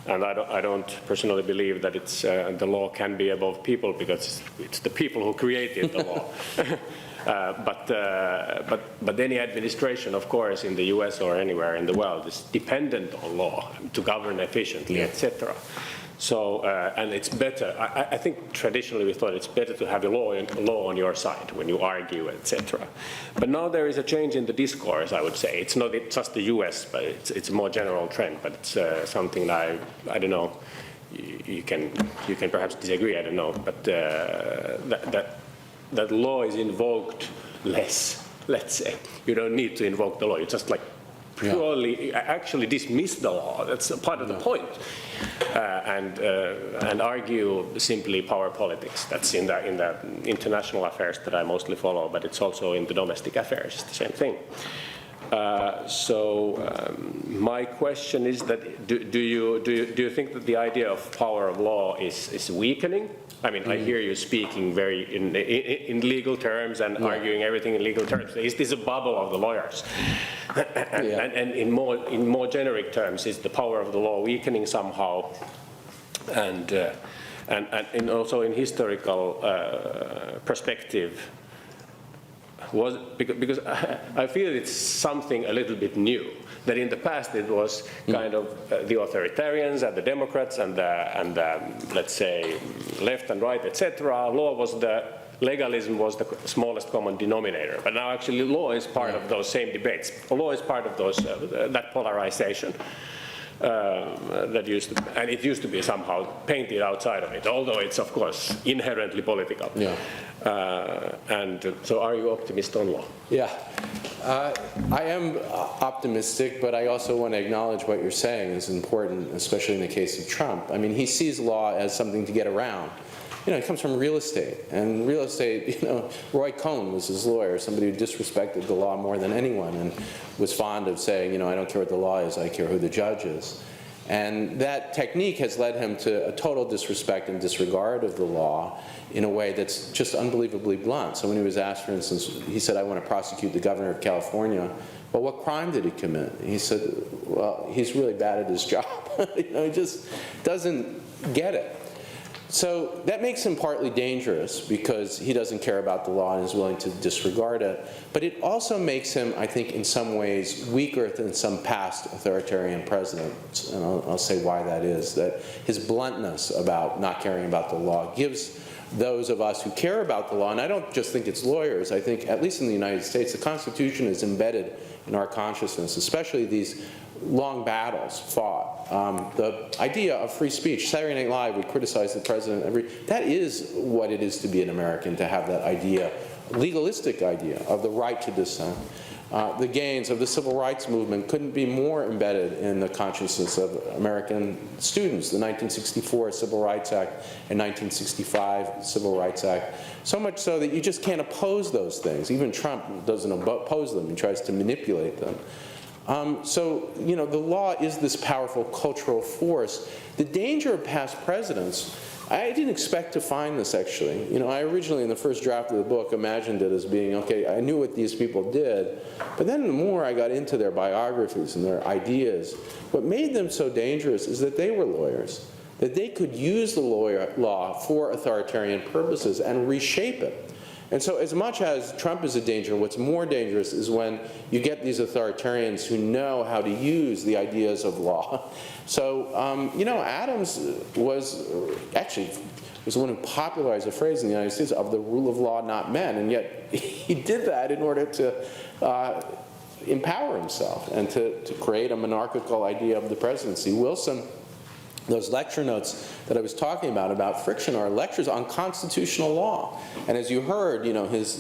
And I don't personally believe that it's the law can be above people, because it's the people who created the law. But any administration, of course, in the US or anywhere in the world, is dependent on law to govern efficiently, etc. So, and it's better. I think traditionally we thought it's better to have a law on your side when you argue, etc. But now there is a change in the discourse, I would say. It's not just the US, but it's a more general trend. But it's something that I don't know. You can perhaps disagree. I don't know. But that law is invoked less. Let's say you don't need to invoke the law. You just purely actually dismiss the law. That's a part of the point. And argue simply power politics. That's in the international affairs that I mostly follow, but it's also in the domestic affairs. It's the same thing. My question is that do you think that the idea of power of law is weakening? I mean, I hear you speaking very in legal terms and arguing everything in legal terms. Is this a bubble of the lawyers? And in more generic terms, is the power of the law weakening somehow? And also in historical perspective, because I feel it's something a little bit new. That in the past it was kind of the authoritarians and the Democrats and let's say left and right, etc. Legalism was the smallest common denominator. But now actually law is part of those same debates. Law is part of those that polarization. That used to, and it used to be somehow painted outside of it, although it's of course inherently political. And so, are you optimist on law? Yeah, I am optimistic, but I also want to acknowledge what you're saying is important, especially in the case of Trump. I mean, he sees law as something to get around. It comes from real estate, and real estate, Roy Cohn was his lawyer, somebody who disrespected the law more than anyone and was fond of saying, I don't care what the law is, I care who the judge is. And that technique has led him to a total disrespect and disregard of the law in a way that's just unbelievably blunt. So when he was asked, for instance, he said, I want to prosecute the governor of California. Well, what crime did he commit? He said, well, he's really bad at his job. He just doesn't get it. So that makes him partly dangerous because he doesn't care about the law and is willing to disregard it. But it also makes him, I think, in some ways weaker than some past authoritarian presidents. And I'll say why that is. That his bluntness about not caring about the law gives those of us who care about the law, and I don't just think it's lawyers, I think, at least in the United States, the Constitution is embedded in our consciousness, especially these long battles fought. The idea of free speech, Saturday Night Live, we criticize the president that is what it is to be an American, to have that idea, legalistic idea of the right to dissent. The gains of the civil rights movement couldn't be more embedded in the consciousness of American students. The 1964 Civil Rights Act and 1965 Civil Rights Act. So much so that you just can't oppose those things. Even Trump doesn't oppose them. He tries to manipulate them. So, you know, the law is this powerful cultural force. The danger of past presidents, I didn't expect to find this, actually. You know, I originally, in the first draft of the book, imagined it as being, okay, I knew what these people did, but then the more I got into their biographies and their ideas, what made them so dangerous is that they were lawyers, that they could use the law for authoritarian purposes and reshape it. And so as much as Trump is a danger, what's more dangerous is when you get these authoritarians who know how to use the ideas of law. So, you know, Adams was the one who popularized the phrase in the United States of the rule of law, not men, and yet he did that in order to empower himself and to create a monarchical idea of the presidency. Wilson, those lecture notes that I was talking about friction, are lectures on constitutional law. And as you heard, you know, his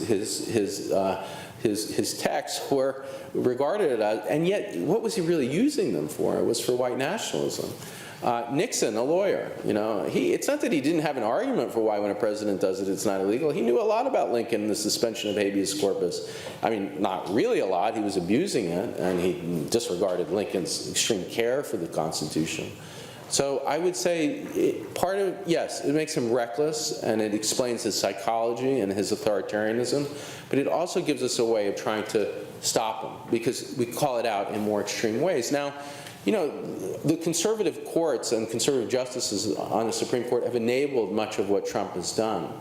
texts were regarded as, and yet what was he really using them for? It was for white nationalism. Nixon, a lawyer, you know, it's not that he didn't have an argument for why when a president does it, it's not illegal. He knew a lot about Lincoln and the suspension of habeas corpus. I mean, not really a lot. He was abusing it, and he disregarded Lincoln's extreme care for the Constitution. So I would say yes, it makes him reckless, and it explains his psychology and his authoritarianism, but it also gives us a way of trying to stop him, because we call it out in more extreme ways. Now, you know, the conservative courts and conservative justices on the Supreme Court have enabled much of what Trump has done.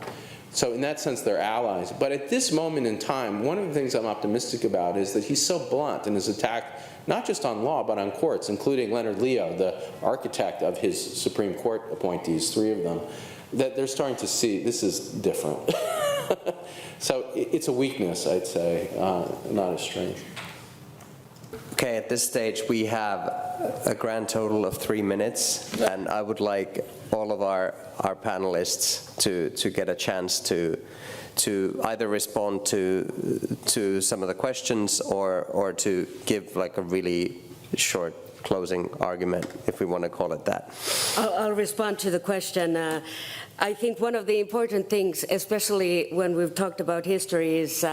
So in that sense, they're allies. But at this moment in time, one of the things I'm optimistic about is that he's so blunt in his attack, not just on law, but on courts, including Leonard Leo, the architect of his Supreme Court appointees, 3 of them, that they're starting to see this is different. So it's a weakness, I'd say, not a strength. Okay, at this stage we have a grand total of 3 minutes, and I would like all of our panelists to get a chance to either respond to some of the questions or to give like a really short closing argument, if we want to call it that. I'll respond to the question. I think one of the important things, especially when we've talked about history, is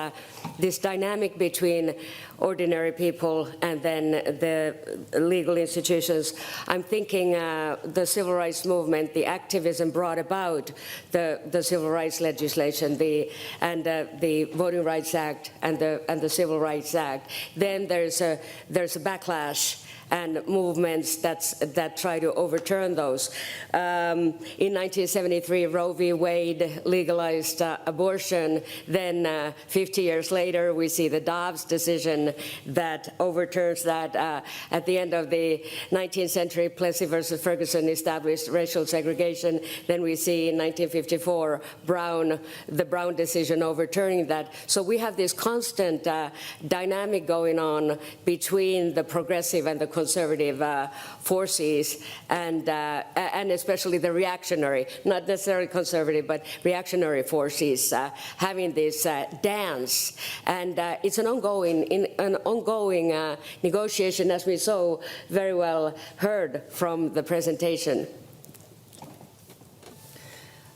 this dynamic between ordinary people and then the legal institutions. I'm thinking the civil rights movement, the activism brought about the civil rights legislation, the Voting Rights Act and the Civil Rights Act. Then there's a backlash and movements that try to overturn those. In 1973, Roe v. Wade legalized abortion. Then 50 years later, we see the Dobbs decision that overturns that. At the end of the 19th century, Plessy versus Ferguson established racial segregation. Then we see in 1954, the Brown decision overturning that. So we have this constant dynamic going on between the progressive and the conservative forces, and especially the reactionary, not necessarily conservative, but reactionary forces having this dance, and it's an ongoing negotiation, as we so very well heard from the presentation.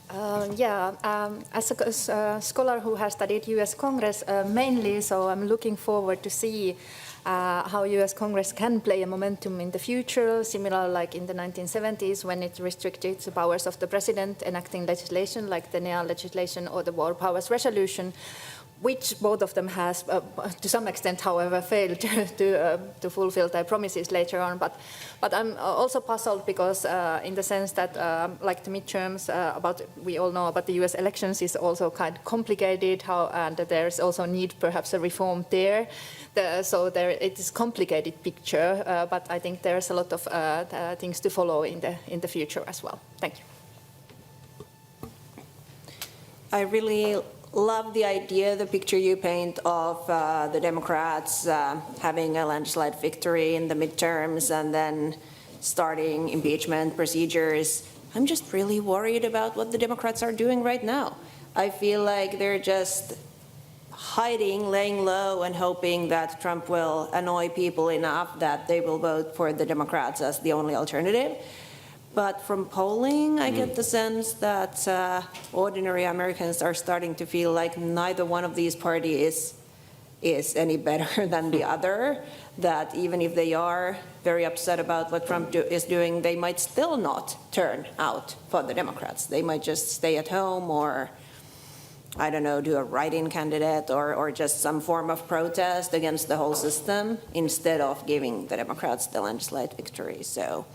As a scholar who has studied U.S. Congress mainly, so I'm looking forward to see how U.S. Congress can play a momentum in the future, similar like in the 1970s when it restricted the powers of the president enacting legislation like the NEA legislation or the War Powers Resolution. which both of them has, to some extent, however, failed to fulfill their promises later on. But I'm also puzzled because in the sense that, like the midterms, we all know about the US elections is also kind of complicated, and there's also need perhaps a reform there. So it is a complicated picture, but I think there's a lot of things to follow in the future as well. Thank you. I really love the idea, the picture you paint of the Democrats having a landslide victory in the midterms and then starting impeachment procedures. I'm just really worried about what the Democrats are doing right now. I feel like they're just hiding, laying low, and hoping that Trump will annoy people enough that they will vote for the Democrats as the only alternative. But from polling, I get the sense that ordinary Americans are starting to feel like neither one of these parties is any better than the other, that even if they are very upset about what Trump is doing, they might still not turn out for the Democrats. They might just stay at home or, I don't know, do a write-in candidate or just some form of protest against the whole system instead of giving the Democrats the landslide victory. So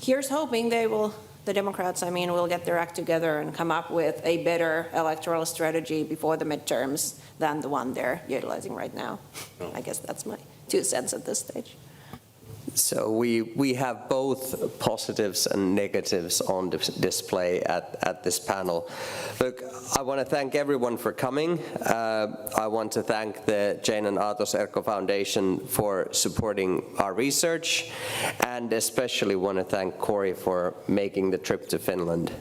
here's hoping the Democrats, will get their act together and come up with a better electoral strategy before the midterms than the one they're utilizing right now. I guess that's my 2 cents at this stage. So we have both positives and negatives on display at this panel. Look, I want to thank everyone for coming. I want to thank the Jane and Aatos Erkko Foundation for supporting our research, and especially want to thank Cory for making the trip to Finland.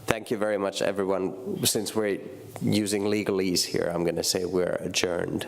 Thank you very much, everyone. Since we're using legalese here, I'm going to say we're adjourned.